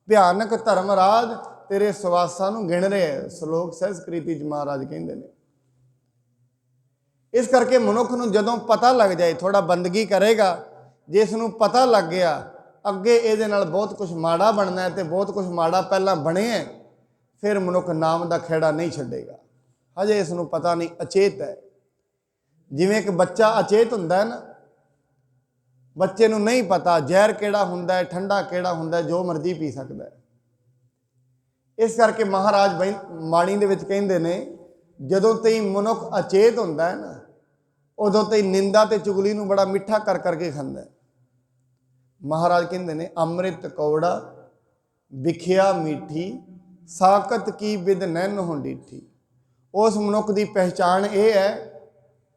ਭਿਆਨਕ ਧਰਮ ਰਾਜ ਤੇਰੇ ਸਵਾਸਾਂ ਨੂੰ ਗਿਣ ਰਿਹਾ ਹੈ। ਸ਼ਲੋਕ ਸੰਸਕ੍ਰਿਤੀ 'ਚ ਮਹਾਰਾਜ ਕਹਿੰਦੇ ਨੇ। ਇਸ ਕਰਕੇ ਮਨੁੱਖ ਨੂੰ ਜਦੋਂ ਪਤਾ ਲੱਗ ਜਾਏ, ਥੋੜਾ ਬੰਦਗੀ ਕਰੇਗਾ, ਜੇ ਇਸ ਨੂੰ ਪਤਾ ਲੱਗ ਗਿਆ ਅੱਗੇ ਇਹਦੇ ਨਾਲ ਬਹੁਤ ਕੁਝ ਮਾੜਾ ਬਣਨਾ ਹੈ, ਤੇ ਬਹੁਤ ਕੁਝ ਮਾੜਾ ਪਹਿਲਾਂ ਬਣਿਆ, ਫਿਰ ਮਨੁੱਖ ਨਾਮ ਦਾ ਖਹਿੜਾ ਨਹੀਂ ਛੱਡੇਗਾ। ਹਜੇ ਇਸ ਨੂੰ ਪਤਾ ਨਹੀਂ, ਅਚੇਤ ਹੈ। ਜਿਵੇਂ ਕਿ ਬੱਚਾ ਅਚੇਤ ਹੁੰਦਾ ਹੈ ਨਾ, ਬੱਚੇ ਨੂੰ ਨਹੀਂ ਪਤਾ ਜ਼ਹਿਰ ਕਿਹੜਾ ਹੁੰਦਾ ਹੈ, ਠੰਡਾ ਕਿਹੜਾ ਹੁੰਦਾ ਹੈ, ਜੋ ਮਰਜ਼ੀ ਪੀ ਸਕਦਾ ਹੈ। ਇਸ ਕਰਕੇ ਮਹਾਰਾਜ ਬਾਣੀ ਦੇ ਵਿੱਚ ਕਹਿੰਦੇ ਨੇ, ਜਦੋਂ ਤਾਈਂ ਮਨੁੱਖ ਅਚੇਤ ਹੁੰਦਾ ਹੈ ਨਾ, ਉਦੋਂ ਤਾਈਂ ਨਿੰਦਾ ਤੇ ਚੁਗਲੀ ਨੂੰ ਬੜਾ ਮਿੱਠਾ ਕਰ ਕਰਕੇ ਖਾਂਦਾ ਹੈ। ਮਹਾਰਾਜ ਕਹਿੰਦੇ ਨੇ, ਅੰਮ੍ਰਿਤ ਕੌੜਾ ਵਿਖਿਆ ਮੀਠੀ, ਸਾਕਤ ਕੀ ਬਿਦ ਨੈਣ ਹੋਂ ਡੀਠੀ। ਉਸ ਮਨੁੱਖ ਦੀ ਪਹਿਚਾਣ ਇਹ ਹੈ,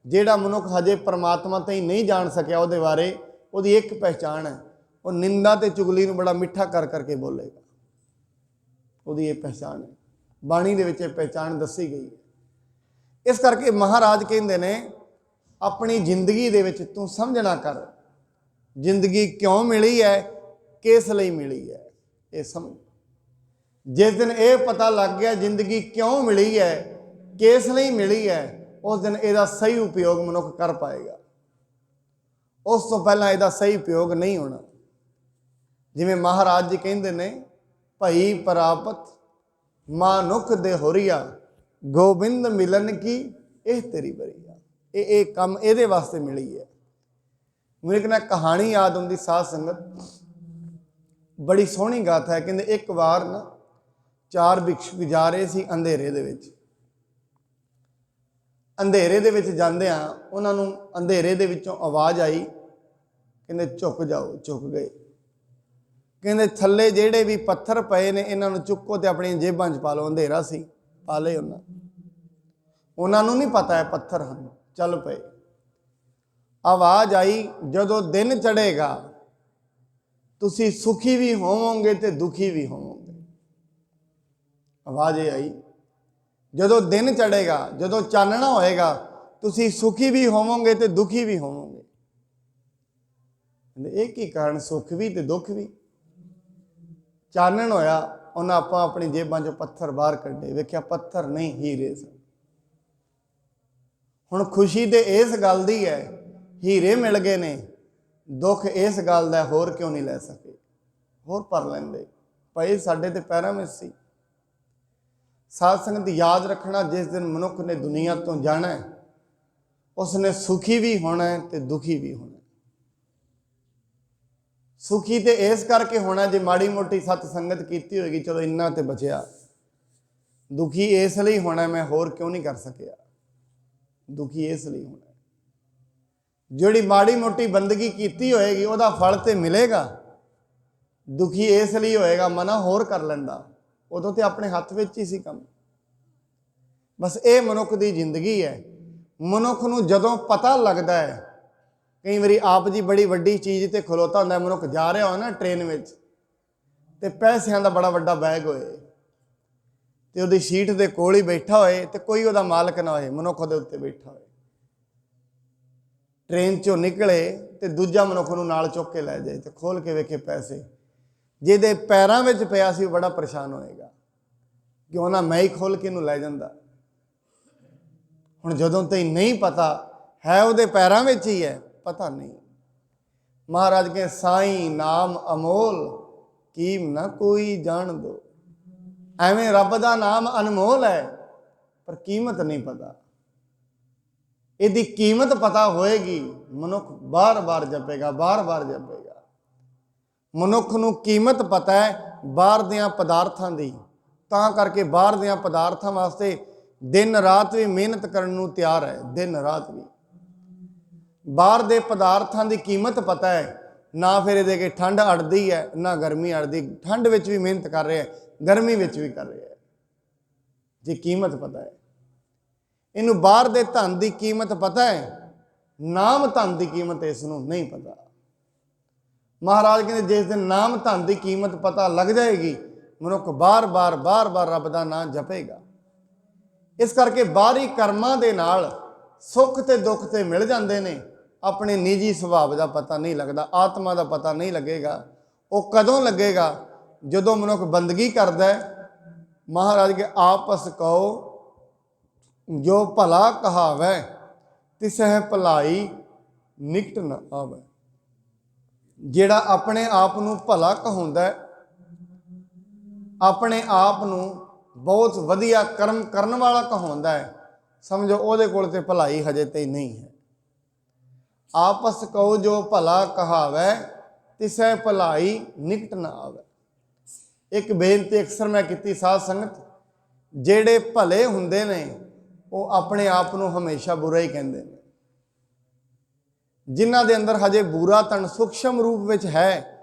ਜਿਹੜਾ ਮਨੁੱਖ ਹਜੇ ਪਰਮਾਤਮਾ ਤਾਈਂ ਨਹੀਂ ਜਾਣ ਸਕਿਆ ਉਹਦੇ ਬਾਰੇ, ਉਹਦੀ ਇੱਕ ਪਹਿਚਾਣ ਹੈ, ਉਹ ਨਿੰਦਾ ਤੇ ਚੁਗਲੀ ਨੂੰ ਬੜਾ ਮਿੱਠਾ ਕਰ ਕਰਕੇ ਬੋਲੇਗਾ। ਉਹਦੀ ਇਹ ਪਹਿਚਾਣ ਹੈ, ਬਾਣੀ ਦੇ ਵਿੱਚ ਇਹ ਪਹਿਚਾਣ ਦੱਸੀ ਗਈ ਹੈ। ਇਸ ਕਰਕੇ ਮਹਾਰਾਜ ਕਹਿੰਦੇ ਨੇ, ਆਪਣੀ ਜ਼ਿੰਦਗੀ ਦੇ ਵਿੱਚ ਤੂੰ ਸਮਝਣਾ ਕਰ, ਜ਼ਿੰਦਗੀ ਕਿਉਂ ਮਿਲੀ ਹੈ, ਕਿਸ ਲਈ ਮਿਲੀ ਹੈ, ਇਹ ਸਮਝ। ਜਿਸ ਦਿਨ ਇਹ ਪਤਾ ਲੱਗ ਗਿਆ ਜ਼ਿੰਦਗੀ ਕਿਉਂ ਮਿਲੀ ਹੈ, ਕਿਸ ਲਈ ਮਿਲੀ ਹੈ, ਉਸ ਦਿਨ ਇਹਦਾ ਸਹੀ ਉਪਯੋਗ ਮਨੁੱਖ ਕਰ ਪਾਏਗਾ। ਉਸ ਤੋਂ ਪਹਿਲਾਂ ਇਹਦਾ ਸਹੀ ਉਪਯੋਗ ਨਹੀਂ ਹੋਣਾ। ਜਿਵੇਂ ਮਹਾਰਾਜ ਜੀ ਕਹਿੰਦੇ ਨੇ, ਭਈ ਪ੍ਰਾਪਤ ਮਾਨੁਖ ਦੇ ਹੋਰੀਆ, ਗੋਬਿੰਦ ਮਿਲਨ ਕੀ ਇਹ ਤੇਰੀ ਬਰੀਆ। ਇਹ ਕੰਮ ਇਹਦੇ ਵਾਸਤੇ ਮਿਲੀ ਹੈ। ਮੈਨੂੰ ਇੱਕ ਨਾ ਕਹਾਣੀ ਯਾਦ ਆਉਂਦੀ, ਸਾਧ ਸੰਗਤ, ਬੜੀ ਸੋਹਣੀ ਗਾਥਾ ਹੈ। ਕਹਿੰਦੇ ਇੱਕ ਵਾਰ ਨਾ 4 ਭਿਕਸ਼ੂ ਜਾ ਰਹੇ ਸੀ ਅੰਧੇਰੇ ਦੇ ਵਿੱਚ। ਅੰਧੇਰੇ ਦੇ ਵਿੱਚ ਜਾਂਦਿਆਂ ਉਹਨਾਂ ਨੂੰ ਅੰਧੇਰੇ ਦੇ ਵਿੱਚੋਂ ਆਵਾਜ਼ ਆਈ, ਕਹਿੰਦੇ ਝੁਕ ਜਾਓ। ਝੁਕ ਗਏ। ਕਹਿੰਦੇ ਥੱਲੇ ਜਿਹੜੇ ਵੀ ਪੱਥਰ ਪਏ ਨੇ ਇਹਨਾਂ ਨੂੰ ਚੁੱਕੋ ਤੇ ਆਪਣੀਆਂ ਜੇਬਾਂ 'ਚ ਪਾ ਲਓ। ਅੰਧੇਰਾ ਸੀ, ਪਾ ਲਏ ਉਹਨਾਂ ਨੂੰ ਨਹੀਂ ਪਤਾ ਹੈ ਪੱਥਰ ਹਨ। ਚੱਲ ਪਏ। ਆਵਾਜ਼ ਆਈ, ਜਦੋਂ ਦਿਨ ਚੜ੍ਹੇਗਾ ਤੁਸੀਂ ਸੁਖੀ ਵੀ ਹੋਵੋਗੇ ਤੇ ਦੁਖੀ ਵੀ ਹੋਵੋਗੇ। ਆਵਾਜ਼ ਇਹ ਆਈ, ਜਦੋਂ ਦਿਨ ਚੜ੍ਹੇਗਾ, ਜਦੋਂ ਚਾਨਣਾ ਹੋਏਗਾ, ਤੁਸੀਂ ਸੁਖੀ ਵੀ ਹੋਵੋਗੇ ਤੇ ਦੁਖੀ ਵੀ ਹੋਵੋਗੇ। ਇਹ ਕੀ ਕਾਰਨ, ਸੁੱਖ ਵੀ ਤੇ ਦੁੱਖ ਵੀ। ਚਾਨਣ ਹੋਇਆ, ਉਹਨਾਂ ਆਪਣੀ ਜੇਬਾਂ 'ਚੋਂ ਪੱਥਰ ਬਾਹਰ ਕੱਢੇ, ਵੇਖਿਆ ਪੱਥਰ ਨਹੀਂ, ਹੀਰੇ ਸਨ। ਹੁਣ ਖੁਸ਼ੀ ਤੇ ਇਸ ਗੱਲ ਦੀ ਹੈ, ਹੀਰੇ ਮਿਲ ਗਏ ਨੇ। ਦੁੱਖ ਇਸ ਗੱਲ ਦਾ, ਹੋਰ ਕਿਉਂ ਨਹੀਂ ਲੈ ਸਕੇ, ਹੋਰ ਭਰ ਲੈਂਦੇ। ਪਏ ਸਾਡੇ ਤੇ ਪੈਰਾਂ ਵਿੱਚ ਸੀ। ਸਾਧ ਸੰਗਤ ਯਾਦ ਰੱਖਣਾ, ਜਿਸ ਦਿਨ ਮਨੁੱਖ ਨੇ ਦੁਨੀਆ ਤੋਂ ਜਾਣਾ ਹੈ, ਉਸਨੇ ਸੁਖੀ ਵੀ ਹੋਣਾ ਹੈ ਤੇ ਦੁਖੀ ਵੀ ਹੋਣਾ। ਸੁਖੀ ਤੇ ਇਸ ਕਰਕੇ ਹੋਣਾ ਜੇ ਮਾੜੀ ਮੋਟੀ ਸਤ ਸੰਗਤ ਕੀਤੀ ਹੋਏਗੀ, ਚਲੋ ਇੰਨਾ ਤੇ ਬਚਿਆ। ਦੁਖੀ ਇਸ ਲਈ ਹੋਣਾ, ਮੈਂ ਹੋਰ ਕਿਉਂ ਨਹੀਂ ਕਰ ਸਕਿਆ। ਦੁਖੀ ਇਸ ਲਈ ਹੋਣਾ, ਜਿਹੜੀ ਮਾੜੀ ਮੋਟੀ ਬੰਦਗੀ ਕੀਤੀ ਹੋਏਗੀ ਉਹਦਾ ਫਲ ਤੇ ਮਿਲੇਗਾ। ਦੁਖੀ ਇਸ ਲਈ ਹੋਏਗਾ, ਮਨਾ ਹੋਰ ਕਰ ਲੈਂਦਾ, ਉਦੋਂ ਤੇ ਆਪਣੇ ਹੱਥ ਵਿੱਚ ਹੀ ਸੀ ਕੰਮ। ਬਸ ਇਹ ਮਨੁੱਖ ਦੀ ਜ਼ਿੰਦਗੀ ਹੈ। ਮਨੁੱਖ ਨੂੰ ਜਦੋਂ ਪਤਾ ਲੱਗਦਾ ਹੈ, ਕਈ ਵਾਰੀ ਆਪ ਜੀ ਬੜੀ ਵੱਡੀ ਚੀਜ਼ ਤੇ ਖਲੋਤਾ ਹੁੰਦਾ, ਮਨੁੱਖ ਜਾ ਰਿਹਾ ਹੋਇਆ ਨਾ ਟ੍ਰੇਨ ਵਿੱਚ, ਤੇ ਪੈਸਿਆਂ ਦਾ ਬੜਾ ਵੱਡਾ ਬੈਗ ਹੋਏ ਤੇ ਉਹਦੀ ਸੀਟ ਦੇ ਕੋਲ ਹੀ ਬੈਠਾ ਹੋਏ, ਤੇ ਕੋਈ ਉਹਦਾ ਮਾਲਕ ਨਾ ਹੋਏ, ਮਨੁੱਖ ਉਹਦੇ ਉੱਤੇ ਬੈਠਾ ਹੋਏ। ਟ੍ਰੇਨ 'ਚੋਂ ਨਿਕਲੇ ਤੇ ਦੂਜਾ ਮਨੁੱਖ ਨੂੰ ਨਾਲ ਚੁੱਕ ਕੇ ਲੈ ਜਾਏ, ਤੇ ਖੋਲ ਕੇ ਵੇਖੇ ਪੈਸੇ, ਜਿਹਦੇ ਪੈਰਾਂ ਵਿੱਚ ਪਿਆ ਸੀ ਉਹ ਬੜਾ ਪਰੇਸ਼ਾਨ ਹੋਏਗਾ, ਕਿਉਂ ਨਾ ਮੈਂ ਹੀ ਖੋਲ ਕੇ ਇਹਨੂੰ ਲੈ ਜਾਂਦਾ। ਹੁਣ ਜਦੋਂ ਤਾਈਂ ਨਹੀਂ ਪਤਾ ਹੈ ਉਹਦੇ ਪੈਰਾਂ ਵਿੱਚ ਹੀ ਹੈ, ਪਤਾ ਨਹੀਂ। ਮਹਾਰਾਜ ਕੇ ਸਾਈਂ ਨਾਮ ਅਮੋਲ, ਕੀਮ ਨਾ ਕੋਈ ਜਾਣ ਦੋ। ਐਵੇਂ ਰੱਬ ਦਾ ਨਾਮ ਅਨਮੋਲ ਹੈ, ਪਰ ਕੀਮਤ ਨਹੀਂ ਪਤਾ। ਇਹਦੀ ਕੀਮਤ ਪਤਾ ਹੋਏਗੀ, ਮਨੁੱਖ ਬਾਰ-ਬਾਰ ਜਪੇਗਾ, ਬਾਰ-ਬਾਰ ਜਪੇਗਾ। ਮਨੁੱਖ ਨੂੰ ਕੀਮਤ ਪਤਾ ਹੈ ਬਾਹਰ ਦੀਆਂ ਪਦਾਰਥਾਂ ਦੀ, ਤਾਂ ਕਰਕੇ ਬਾਹਰ ਦੀਆਂ ਪਦਾਰਥਾਂ ਵਾਸਤੇ ਦਿਨ ਰਾਤ ਵੀ ਮਿਹਨਤ ਕਰਨ ਨੂੰ ਤਿਆਰ ਹੈ। ਦਿਨ ਰਾਤ ਵੀ ਬਾਹਰ ਦੇ ਪਦਾਰਥਾਂ ਦੀ ਕੀਮਤ ਪਤਾ ਹੈ, ਨਾ ਫਿਰ ਇਹਦੇ ਕੇ ਠੰਡ ਅੜਦੀ ਹੈ ਨਾ ਗਰਮੀ ਅੜਦੀ। ਠੰਡ ਵਿੱਚ ਵੀ ਮਿਹਨਤ ਕਰ ਰਿਹਾ, ਗਰਮੀ ਵਿੱਚ ਵੀ ਕਰ ਰਿਹਾ, ਜੇ ਕੀਮਤ ਪਤਾ ਹੈ। ਇਹਨੂੰ ਬਾਹਰ ਦੇ ਧਨ ਦੀ ਕੀਮਤ ਪਤਾ ਹੈ, ਨਾਮ ਧਨ ਦੀ ਕੀਮਤ ਇਸ ਨੂੰ ਨਹੀਂ ਪਤਾ। ਮਹਾਰਾਜ ਕਹਿੰਦੇ ਜਿਸ ਦਿਨ ਨਾਮ ਧਨ ਦੀ ਕੀਮਤ ਪਤਾ ਲੱਗ ਜਾਏਗੀ, ਮਨੁੱਖ ਬਾਰ-ਬਾਰ ਰੱਬ ਦਾ ਨਾਮ ਜਪੇਗਾ। ਇਸ ਕਰਕੇ ਬਾਹਰੀ ਕਰਮਾਂ ਦੇ ਨਾਲ ਸੁੱਖ ਤੇ ਦੁੱਖ ਤੇ ਮਿਲ ਜਾਂਦੇ ਨੇ, ਆਪਣੇ ਨਿੱਜੀ ਸੁਭਾਅ ਦਾ ਪਤਾ ਨਹੀਂ ਲੱਗਦਾ, ਆਤਮਾ ਦਾ ਪਤਾ ਨਹੀਂ ਲੱਗੇਗਾ। ਉਹ ਕਦੋਂ ਲੱਗੇਗਾ, ਜਦੋਂ ਮਨੁੱਖ ਬੰਦਗੀ ਕਰਦਾ ਹੈ। ਮਹਾਰਾਜ ਕੇ ਆਪਸ ਕਹੋ ਜੋ ਭਲਾ ਕਹਾਵੈ, ਤਿਸਹਿ ਭਲਾਈ ਨਿਕਟ ਨ ਆਵੈ। ਜਿਹੜਾ ਆਪਣੇ ਆਪ ਨੂੰ ਭਲਾ ਕਹਾਉਂਦਾ ਹੈ, ਆਪਣੇ ਆਪ ਨੂੰ ਬਹੁਤ ਵਧੀਆ ਕਰਮ ਕਰਨ ਵਾਲਾ ਕਹਾਉਂਦਾ ਹੈ, ਸਮਝੋ ਉਹਦੇ ਕੋਲ ਤੇ ਭਲਾਈ ਹਜੇ ਤੇ ਨਹੀਂ ਹੈ। ਆਪਸ ਕਹੋ ਜੋ ਭਲਾ ਕਹਾਵੈ, ਤਿਸੈ ਭਲਾਈ ਨਿਕਟ ਨਾ ਆਵੈ। ਇੱਕ ਬੇਨਤੀ ਅਕਸਰ ਮੈਂ ਕੀਤੀ ਸਾਧ ਸੰਗਤ, ਜਿਹੜੇ ਭਲੇ ਹੁੰਦੇ ਨੇ ਉਹ ਆਪਣੇ ਆਪ ਨੂੰ ਹਮੇਸ਼ਾ ਬੁਰਾ ਹੀ ਕਹਿੰਦੇ ਨੇ। ਜਿਨ੍ਹਾਂ ਦੇ ਅੰਦਰ ਹਜੇ ਬੁਰਾ ਤਣ ਸੂਖਸ਼ਮ ਰੂਪ ਵਿੱਚ ਹੈ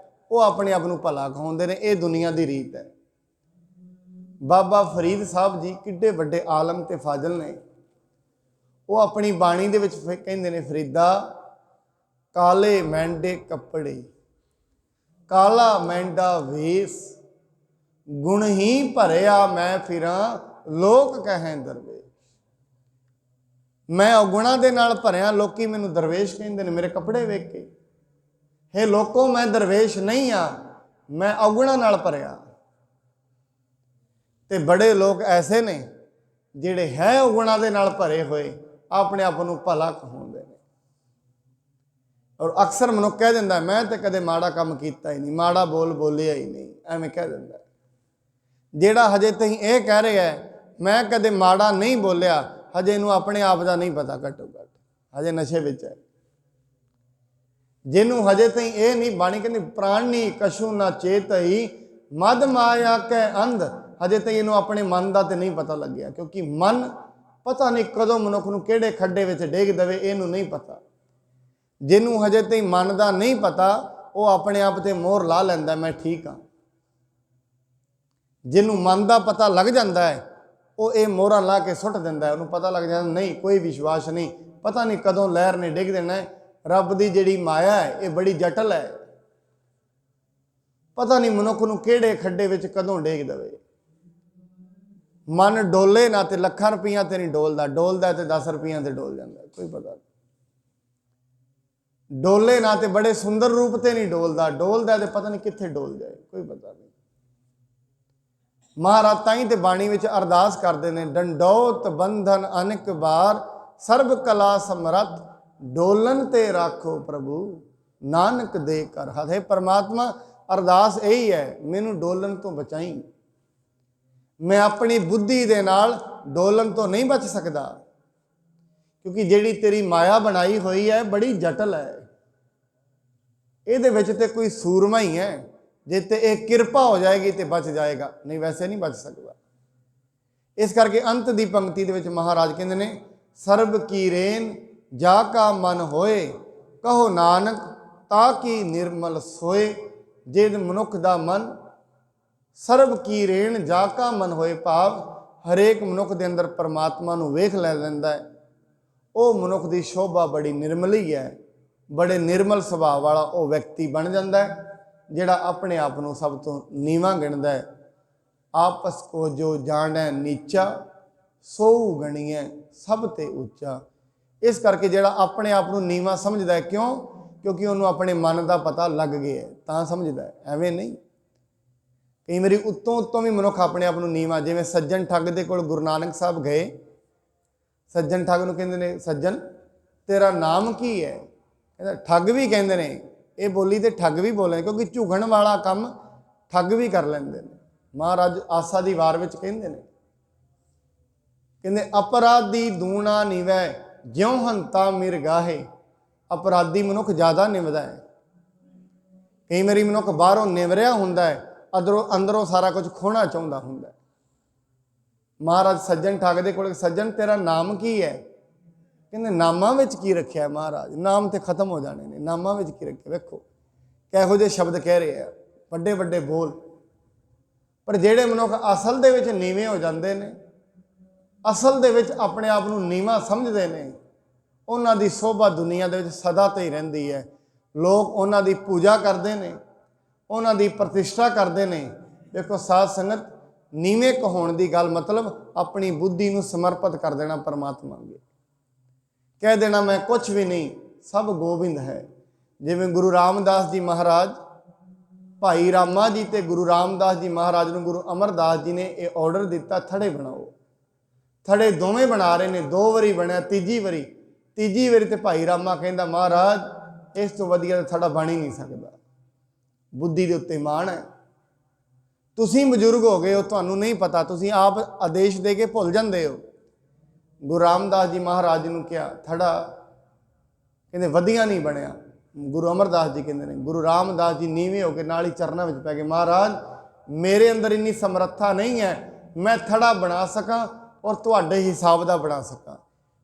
ਉਹ ਆਪਣੇ ਆਪ ਨੂੰ ਭਲਾ ਕਹਾਉਂਦੇ ਨੇ। ਇਹ ਦੁਨੀਆ ਦੀ ਰੀਤ ਹੈ। ਬਾਬਾ ਫਰੀਦ ਸਾਹਿਬ ਜੀ ਕਿੱਡੇ ਵੱਡੇ ਆਲਮ ਤੇ ਫਾਜ਼ਲ ਨੇ। ਉਹ ਆਪਣੀ ਬਾਣੀ ਦੇ ਵਿੱਚ ਕਹਿੰਦੇ ਨੇ, ਫਰੀਦਾ ਕਾਲੇ ਮਹਿੰਡੇ ਕੱਪੜੇ, ਕਾਲਾ ਮਹਿੰਡਾ ਵੇਸ, ਗੁਣ ਹੀ ਭਰਿਆ ਮੈਂ ਫਿਰਾਂ ਲੋਕ ਕਹਿ ਦਰਵੇਸ਼। ਮੈਂ ਔਗੁਣਾਂ ਦੇ ਨਾਲ ਭਰਿਆ, ਲੋਕੀ ਮੈਨੂੰ ਦਰਵੇਸ਼ ਕਹਿੰਦੇ ਨੇ ਮੇਰੇ ਕੱਪੜੇ ਵੇਖ ਕੇ। ਹੇ ਲੋਕੋ, ਮੈਂ ਦਰਵੇਸ਼ ਨਹੀਂ ਆ, ਮੈਂ ਔਗੁਣਾਂ ਨਾਲ ਭਰਿਆ। ਤੇ ਬੜੇ ਲੋਕ ਐਸੇ ਨੇ ਜਿਹੜੇ ਹੈ ਔਗੁਣਾਂ ਦੇ ਨਾਲ ਭਰੇ ਹੋਏ, ਆਪਣੇ ਆਪ ਨੂੰ ਭਲਾ ਕਹਾਉਂਦੇ ਨੇ। ਔਰ ਅਕਸਰ ਮਨੁੱਖ ਕਹਿ ਦਿੰਦਾ ਮੈਂ ਤੇ ਕਦੇ ਮਾੜਾ ਕੰਮ ਕੀਤਾ ਹੀ ਨਹੀਂ, ਮਾੜਾ ਬੋਲਿਆ ਹੀ ਨਹੀਂ, ਐਵੇਂ ਕਹਿ ਦਿੰਦਾ। ਜਿਹੜਾ ਹਜੇ ਤੁਸੀਂ ਇਹ ਕਹਿ ਰਿਹਾ ਮੈਂ ਕਦੇ ਮਾੜਾ ਨਹੀਂ ਬੋਲਿਆ, ਹਜੇ ਇਹਨੂੰ ਆਪਣੇ ਆਪ ਦਾ ਨਹੀਂ ਪਤਾ, ਘੱਟੋ ਘੱਟ ਹਜੇ ਨਸ਼ੇ ਵਿੱਚ ਹੈ। ਜਿਹਨੂੰ ਹਜੇ ਤਾਈਂ ਇਹ ਨਹੀਂ, ਬਾਣੀ ਕਹਿੰਦੀ ਪ੍ਰਾਣੀ ਕਛੂ ਨਾ ਚੇਤਈ, ਮਦ ਮਾਇਆ ਕੈ ਅੰਧ। ਹਜੇ ਤਾਈਂ ਇਹਨੂੰ ਆਪਣੇ ਮਨ ਦਾ ਤੇ ਨਹੀਂ ਪਤਾ ਲੱਗਿਆ, ਕਿਉਂਕਿ ਮਨ ਪਤਾ ਨਹੀਂ ਕਦੋਂ ਮਨੁੱਖ ਨੂੰ ਕਿਹੜੇ ਖੱਡੇ ਵਿੱਚ ਡੇਗ ਦੇਵੇ, ਇਹਨੂੰ ਨਹੀਂ ਪਤਾ। ਜਿਹਨੂੰ ਹਜੇ ਤਾਈਂ ਮਨ ਦਾ ਨਹੀਂ ਪਤਾ ਉਹ ਆਪਣੇ ਆਪ ਤੇ ਮੋਹਰ ਲਾ ਲੈਂਦਾ ਮੈਂ ਠੀਕ ਹਾਂ। ਜਿਹਨੂੰ ਮਨ ਦਾ ਪਤਾ ਲੱਗ ਜਾਂਦਾ ਹੈ ਉਹ ਇਹ ਮੋਹਰਾਂ ਲਾ ਕੇ ਸੁੱਟ ਦਿੰਦਾ ਹੈ। ਉਹਨੂੰ ਪਤਾ ਲੱਗ ਜਾਂਦਾ ਨਹੀਂ, ਕੋਈ ਵਿਸ਼ਵਾਸ ਨਹੀਂ, ਪਤਾ ਨਹੀਂ ਕਦੋਂ ਲਹਿਰ ਨੇ ਡਿੱਗ ਦੇਣਾ ਹੈ। ਰੱਬ ਦੀ ਜਿਹੜੀ ਮਾਇਆ ਹੈ ਇਹ ਬੜੀ ਜਟਲ ਹੈ, ਪਤਾ ਨਹੀਂ ਮਨੁੱਖ ਨੂੰ ਕਿਹੜੇ ਖੱਡੇ ਵਿੱਚ ਕਦੋਂ ਡੇਗ ਦੇਵੇ। ਮਨ ਡੋਲੇ ਨਾ ਤੇ ਲੱਖਾਂ ਰੁਪਈਆਂ ਤੇ ਨਹੀਂ ਡੋਲਦਾ, ਡੋਲਦਾ ਤੇ 10 ਰੁਪਈਆਂ ਤੇ ਡੋਲ ਜਾਂਦਾ, ਕੋਈ ਪਤਾ ਨਹੀਂ। ਡੋਲੇ ਨਾ ਤੇ ਬੜੇ ਸੁੰਦਰ ਰੂਪ ਤੇ ਨਹੀਂ ਡੋਲਦਾ, ਡੋਲਦਾ ਤੇ ਪਤਾ ਨਹੀਂ ਕਿੱਥੇ ਡੋਲ ਜਾਏ, ਕੋਈ ਪਤਾ ਨਹੀਂ। ਮਹਾਰਾਜ ਤਾਂ ਹੀ ਤੇ ਬਾਣੀ ਵਿੱਚ ਅਰਦਾਸ ਕਰਦੇ ਨੇ, ਡੰਡੌਤ ਬੰਧਨ ਅਨੇਕ ਬਾਰ, ਸਰਬ ਕਲਾ ਸਮਰੱਥ, ਡੋਲਨ ਤੇ ਰਾਖੋ ਪ੍ਰਭੂ, ਨਾਨਕ ਦੇ ਕਰ ਹੱਥ। ਹੈ ਪਰਮਾਤਮਾ, ਅਰਦਾਸ ਇਹੀ ਹੈ, ਮੈਨੂੰ ਡੋਲਣ ਤੋਂ ਬਚਾਈ। ਮੈਂ ਆਪਣੀ ਬੁੱਧੀ ਦੇ ਨਾਲ ਡੋਲਣ ਤੋਂ ਨਹੀਂ ਬਚ ਸਕਦਾ, ਕਿਉਂਕਿ ਜਿਹੜੀ ਤੇਰੀ ਮਾਇਆ ਬਣਾਈ ਹੋਈ ਹੈ ਬੜੀ ਜਟਲ ਹੈ। ਇਹਦੇ ਵਿੱਚ ਤੇ ਕੋਈ ਸੂਰਮਾ ਹੀ ਹੈ, ਜੇ ਤੇ ਇਹ ਕਿਰਪਾ ਹੋ ਜਾਏਗੀ ਤੇ ਬਚ ਜਾਏਗਾ, ਨਹੀਂ ਵੈਸੇ ਨਹੀਂ ਬਚ ਸਕਦਾ। ਇਸ ਕਰਕੇ ਅੰਤ ਦੀ ਪੰਕਤੀ ਦੇ ਵਿੱਚ ਮਹਾਰਾਜ ਕਹਿੰਦੇ ਨੇ, ਸਰਬ ਕੀ ਰੇਨ ਜਾ ਕਾ ਮਨ ਹੋਏ, ਕਹੋ ਨਾਨਕ ਤਾ ਕੀ ਨਿਰਮਲ ਸੋਏ। ਜੇ ਮਨੁੱਖ ਦਾ ਮਨ ਸਰਬ ਕੀ ਰੇਣ ਜਾ ਕਾ ਮਨ ਹੋਏ, ਭਾਵ ਹਰੇਕ ਮਨੁੱਖ ਦੇ ਅੰਦਰ ਪਰਮਾਤਮਾ ਨੂੰ ਵੇਖ ਲੈ ਲੈਂਦਾ ਹੈ, ਉਹ ਮਨੁੱਖ ਦੀ ਸ਼ੋਭਾ ਬੜੀ ਨਿਰਮਲੀ ਹੈ, ਬੜੇ ਨਿਰਮਲ ਸੁਭਾਅ ਵਾਲਾ ਉਹ ਵਿਅਕਤੀ ਬਣ ਜਾਂਦਾ ਹੈ, ਜਿਹੜਾ ਆਪਣੇ ਆਪ ਨੂੰ ਸਭ ਤੋਂ ਨੀਵਾਂ ਗਿਣਦਾ ਹੈ। ਆਪਸ ਕੋ ਜੋ ਜਾਣੈ ਨੀਚਾ, ਸੋ ਗਣੀਐ ਸਭ ਤੇ ਉੱਚਾ। ਇਸ ਕਰਕੇ ਜਿਹੜਾ ਆਪਣੇ ਆਪ ਨੂੰ ਨੀਵਾਂ ਸਮਝਦਾ ਹੈ, ਕਿਉਂ? ਕਿਉਂਕਿ ਉਹਨੂੰ ਆਪਣੇ ਮਨ ਦਾ ਪਤਾ ਲੱਗ ਗਿਆ ਹੈ, ਤਾਂ ਸਮਝਦਾ ਹੈ, ਐਵੇਂ ਨਹੀਂ। ਕਈ ਵਾਰੀ ਉੱਤੋਂ ਵੀ ਮਨੁੱਖ ਆਪਣੇ ਆਪ ਨੂੰ ਨੀਵਾਂ, ਜਿਵੇਂ ਸੱਜਣ ਠੱਗ ਦੇ ਕੋਲ ਗੁਰੂ ਨਾਨਕ ਸਾਹਿਬ ਗਏ। ਸੱਜਣ ਠੱਗ ਨੂੰ ਕਹਿੰਦੇ ਨੇ, ਸੱਜਣ ਤੇਰਾ ਨਾਮ ਕੀ ਹੈ? ਕਹਿੰਦਾ ਠੱਗ ਵੀ ਕਹਿੰਦੇ ਨੇ, ਇਹ ਬੋਲੀ ਤੇ ਠੱਗ ਵੀ ਬੋਲਦੇ, ਕਿਉਂਕਿ ਝੁਗਣ ਵਾਲਾ ਕੰਮ ਠੱਗ ਵੀ ਕਰ ਲੈਂਦੇ ਨੇ। ਮਹਾਰਾਜ ਆਸਾ ਦੀ ਵਾਰ ਵਿੱਚ ਕਹਿੰਦੇ ਨੇ, ਕਹਿੰਦੇ ਅਪਰਾਧੀ ਦੂਣਾ ਨਿਵੈ, ਜਿਉ ਹੰਤਾ ਮਿਰਗਾਹੇ। ਅਪਰਾਧੀ ਮਨੁੱਖ ਜ਼ਿਆਦਾ ਨਿਵਦਾ ਹੈ। ਕਈ ਵਾਰੀ ਮਨੁੱਖ ਬਾਹਰੋਂ ਨਿਵਰਿਆ ਹੁੰਦਾ ਹੈ, ਅੰਦਰੋਂ ਸਾਰਾ ਕੁਝ ਖੋਣਾ ਚਾਹੁੰਦਾ ਹੁੰਦਾ ਹੈ। ਮਹਾਰਾਜ ਸੱਜਣ ਠੱਗ ਦੇ ਕੋਲ, ਸੱਜਣ ਤੇਰਾ ਨਾਮ ਕੀ ਹੈ? ਕਹਿੰਦੇ ਨਾਮਾਂ ਵਿੱਚ ਕੀ ਰੱਖਿਆ ਮਹਾਰਾਜ? ਨਾਮ ਤੇ ਖਤਮ ਹੋ ਜਾਣੇ ਨੇ, ਨਾਮਾਂ ਵਿੱਚ ਕੀ ਰੱਖਿਆ? ਵੇਖੋ ਕਿਹੋ ਜਿਹੇ ਸ਼ਬਦ ਕਹਿ ਰਹੇ ਆ, ਵੱਡੇ ਵੱਡੇ ਬੋਲ। ਪਰ ਜਿਹੜੇ ਮਨੁੱਖ ਅਸਲ ਦੇ ਵਿੱਚ ਨੀਵੇਂ ਹੋ ਜਾਂਦੇ ਨੇ, ਅਸਲ ਦੇ ਵਿੱਚ ਆਪਣੇ ਆਪ ਨੂੰ ਨੀਵਾਂ ਸਮਝਦੇ ਨੇ, ਉਹਨਾਂ ਦੀ ਸੋਭਾ ਦੁਨੀਆ ਦੇ ਵਿੱਚ ਸਦਾ ਤੇ ਹੀ ਰਹਿੰਦੀ ਹੈ। ਲੋਕ ਉਹਨਾਂ ਦੀ ਪੂਜਾ ਕਰਦੇ ਨੇ, ਉਹਨਾਂ ਦੀ ਪ੍ਰਤਿਸ਼ਠਾ ਕਰਦੇ ਨੇ। ਦੇਖੋ ਸਾਧ ਸੰਗਤ, ਨੀਵੇਂ ਕਹਾਉਣ ਦੀ ਗੱਲ ਮਤਲਬ ਆਪਣੀ ਬੁੱਧੀ ਨੂੰ ਸਮਰਪਿਤ ਕਰ ਦੇਣਾ ਪਰਮਾਤਮਾ ਅੱਗੇ, ਕਹਿ ਦੇਣਾ ਮੈਂ ਕੁਛ ਵੀ ਨਹੀਂ, ਸਭ ਗੋਬਿੰਦ ਹੈ। ਜਿਵੇਂ ਗੁਰੂ ਰਾਮਦਾਸ ਜੀ ਮਹਾਰਾਜ, ਭਾਈ ਰਾਮਾ ਜੀ ਤੇ ਗੁਰੂ ਰਾਮਦਾਸ ਜੀ ਮਹਾਰਾਜ ਨੂੰ ਗੁਰੂ ਅਮਰਦਾਸ ਜੀ ਨੇ ਇਹ ਆਰਡਰ ਦਿੱਤਾ, ਥੜੇ ਬਣਾਓ। ਥੜੇ ਦੋਵੇਂ ਬਣਾ ਰਹੇ ਨੇ, 2 ਵਾਰੀ ਬਣਿਆ, ਤੀਜੀ ਵਾਰੀ ਤੇ ਭਾਈ ਰਾਮਾ ਕਹਿੰਦਾ ਮਹਾਰਾਜ ਇਸ ਤੋਂ ਵਧੀਆ ਥੜਾ ਬਣ ਹੀ ਨਹੀਂ ਸਕਦਾ। बुद्धि के उत्ते मान है। तुसीं बजुर्ग हो गए हो, तुहानू नहीं पता, तुसीं आप आदेश दे के भुल जाते हो। गुरु रामदास जी महाराज नूं कहा थड़ा, कहते वधिया नहीं बनया। गुरु अमरदास जी कहते हैं, गुरु रामदास जी नीवें होकर नाल ही चरणों में पै गए, महाराज मेरे अंदर इन्नी समर्था नहीं है मैं थड़ा बना सका और तुहाडे हिसाब का बना सका।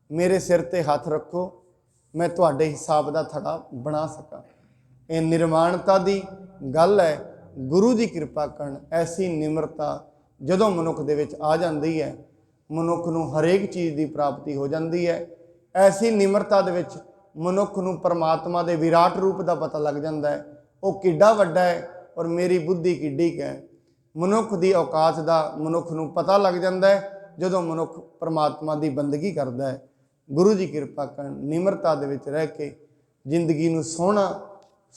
मेरे सिर ते हाथ रखो, मैं तुहाडे हिसाब का थड़ा बना सका। ये निर्माणता की गल है। गुरु जी कृपा करन ऐसी निमरता जदों मनुख दे विच आ जाती है, मनुख नूं हरेक चीज़ की प्राप्ति हो जाती है। ऐसी निमरता दे विच मनुख नूं परमात्मा के विराट रूप का पता लग जाता है, वो किड्डा वड्डा है और मेरी बुद्धि किड्डी है। मनुख की औकात का मनुख नूं पता लग जाता है जदों मनुख परमात्मा की बंदगी करता है। गुरु जी कृपा करन निमरता दे विच रह के जिंदगी नूं सोहना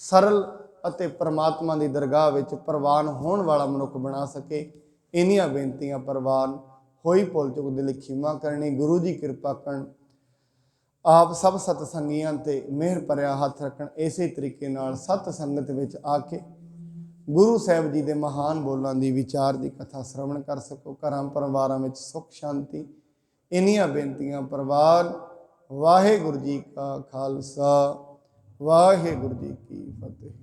सरल ਅਤੇ परमात्मा की दरगाह विच प्रवान होने वाला मनुख बना सके। इन्नियां बेनतियां प्रवान होई भुल चुक दे लई खिमा करनी। गुरु जी कृपा करन आप सब सतसंगियां ते मेहर भरिया हथ रखन। इसे तरीके नाल सत संगत विच आके गुरु साहब जी के महान बोलों की विचार की कथा श्रवण कर सको। घरां परिवारां विच सुख शांति इन्नियां बेनतियां प्रवान। वाहिगुरू जी का खालसा वाहिगुरू जी की फतेह।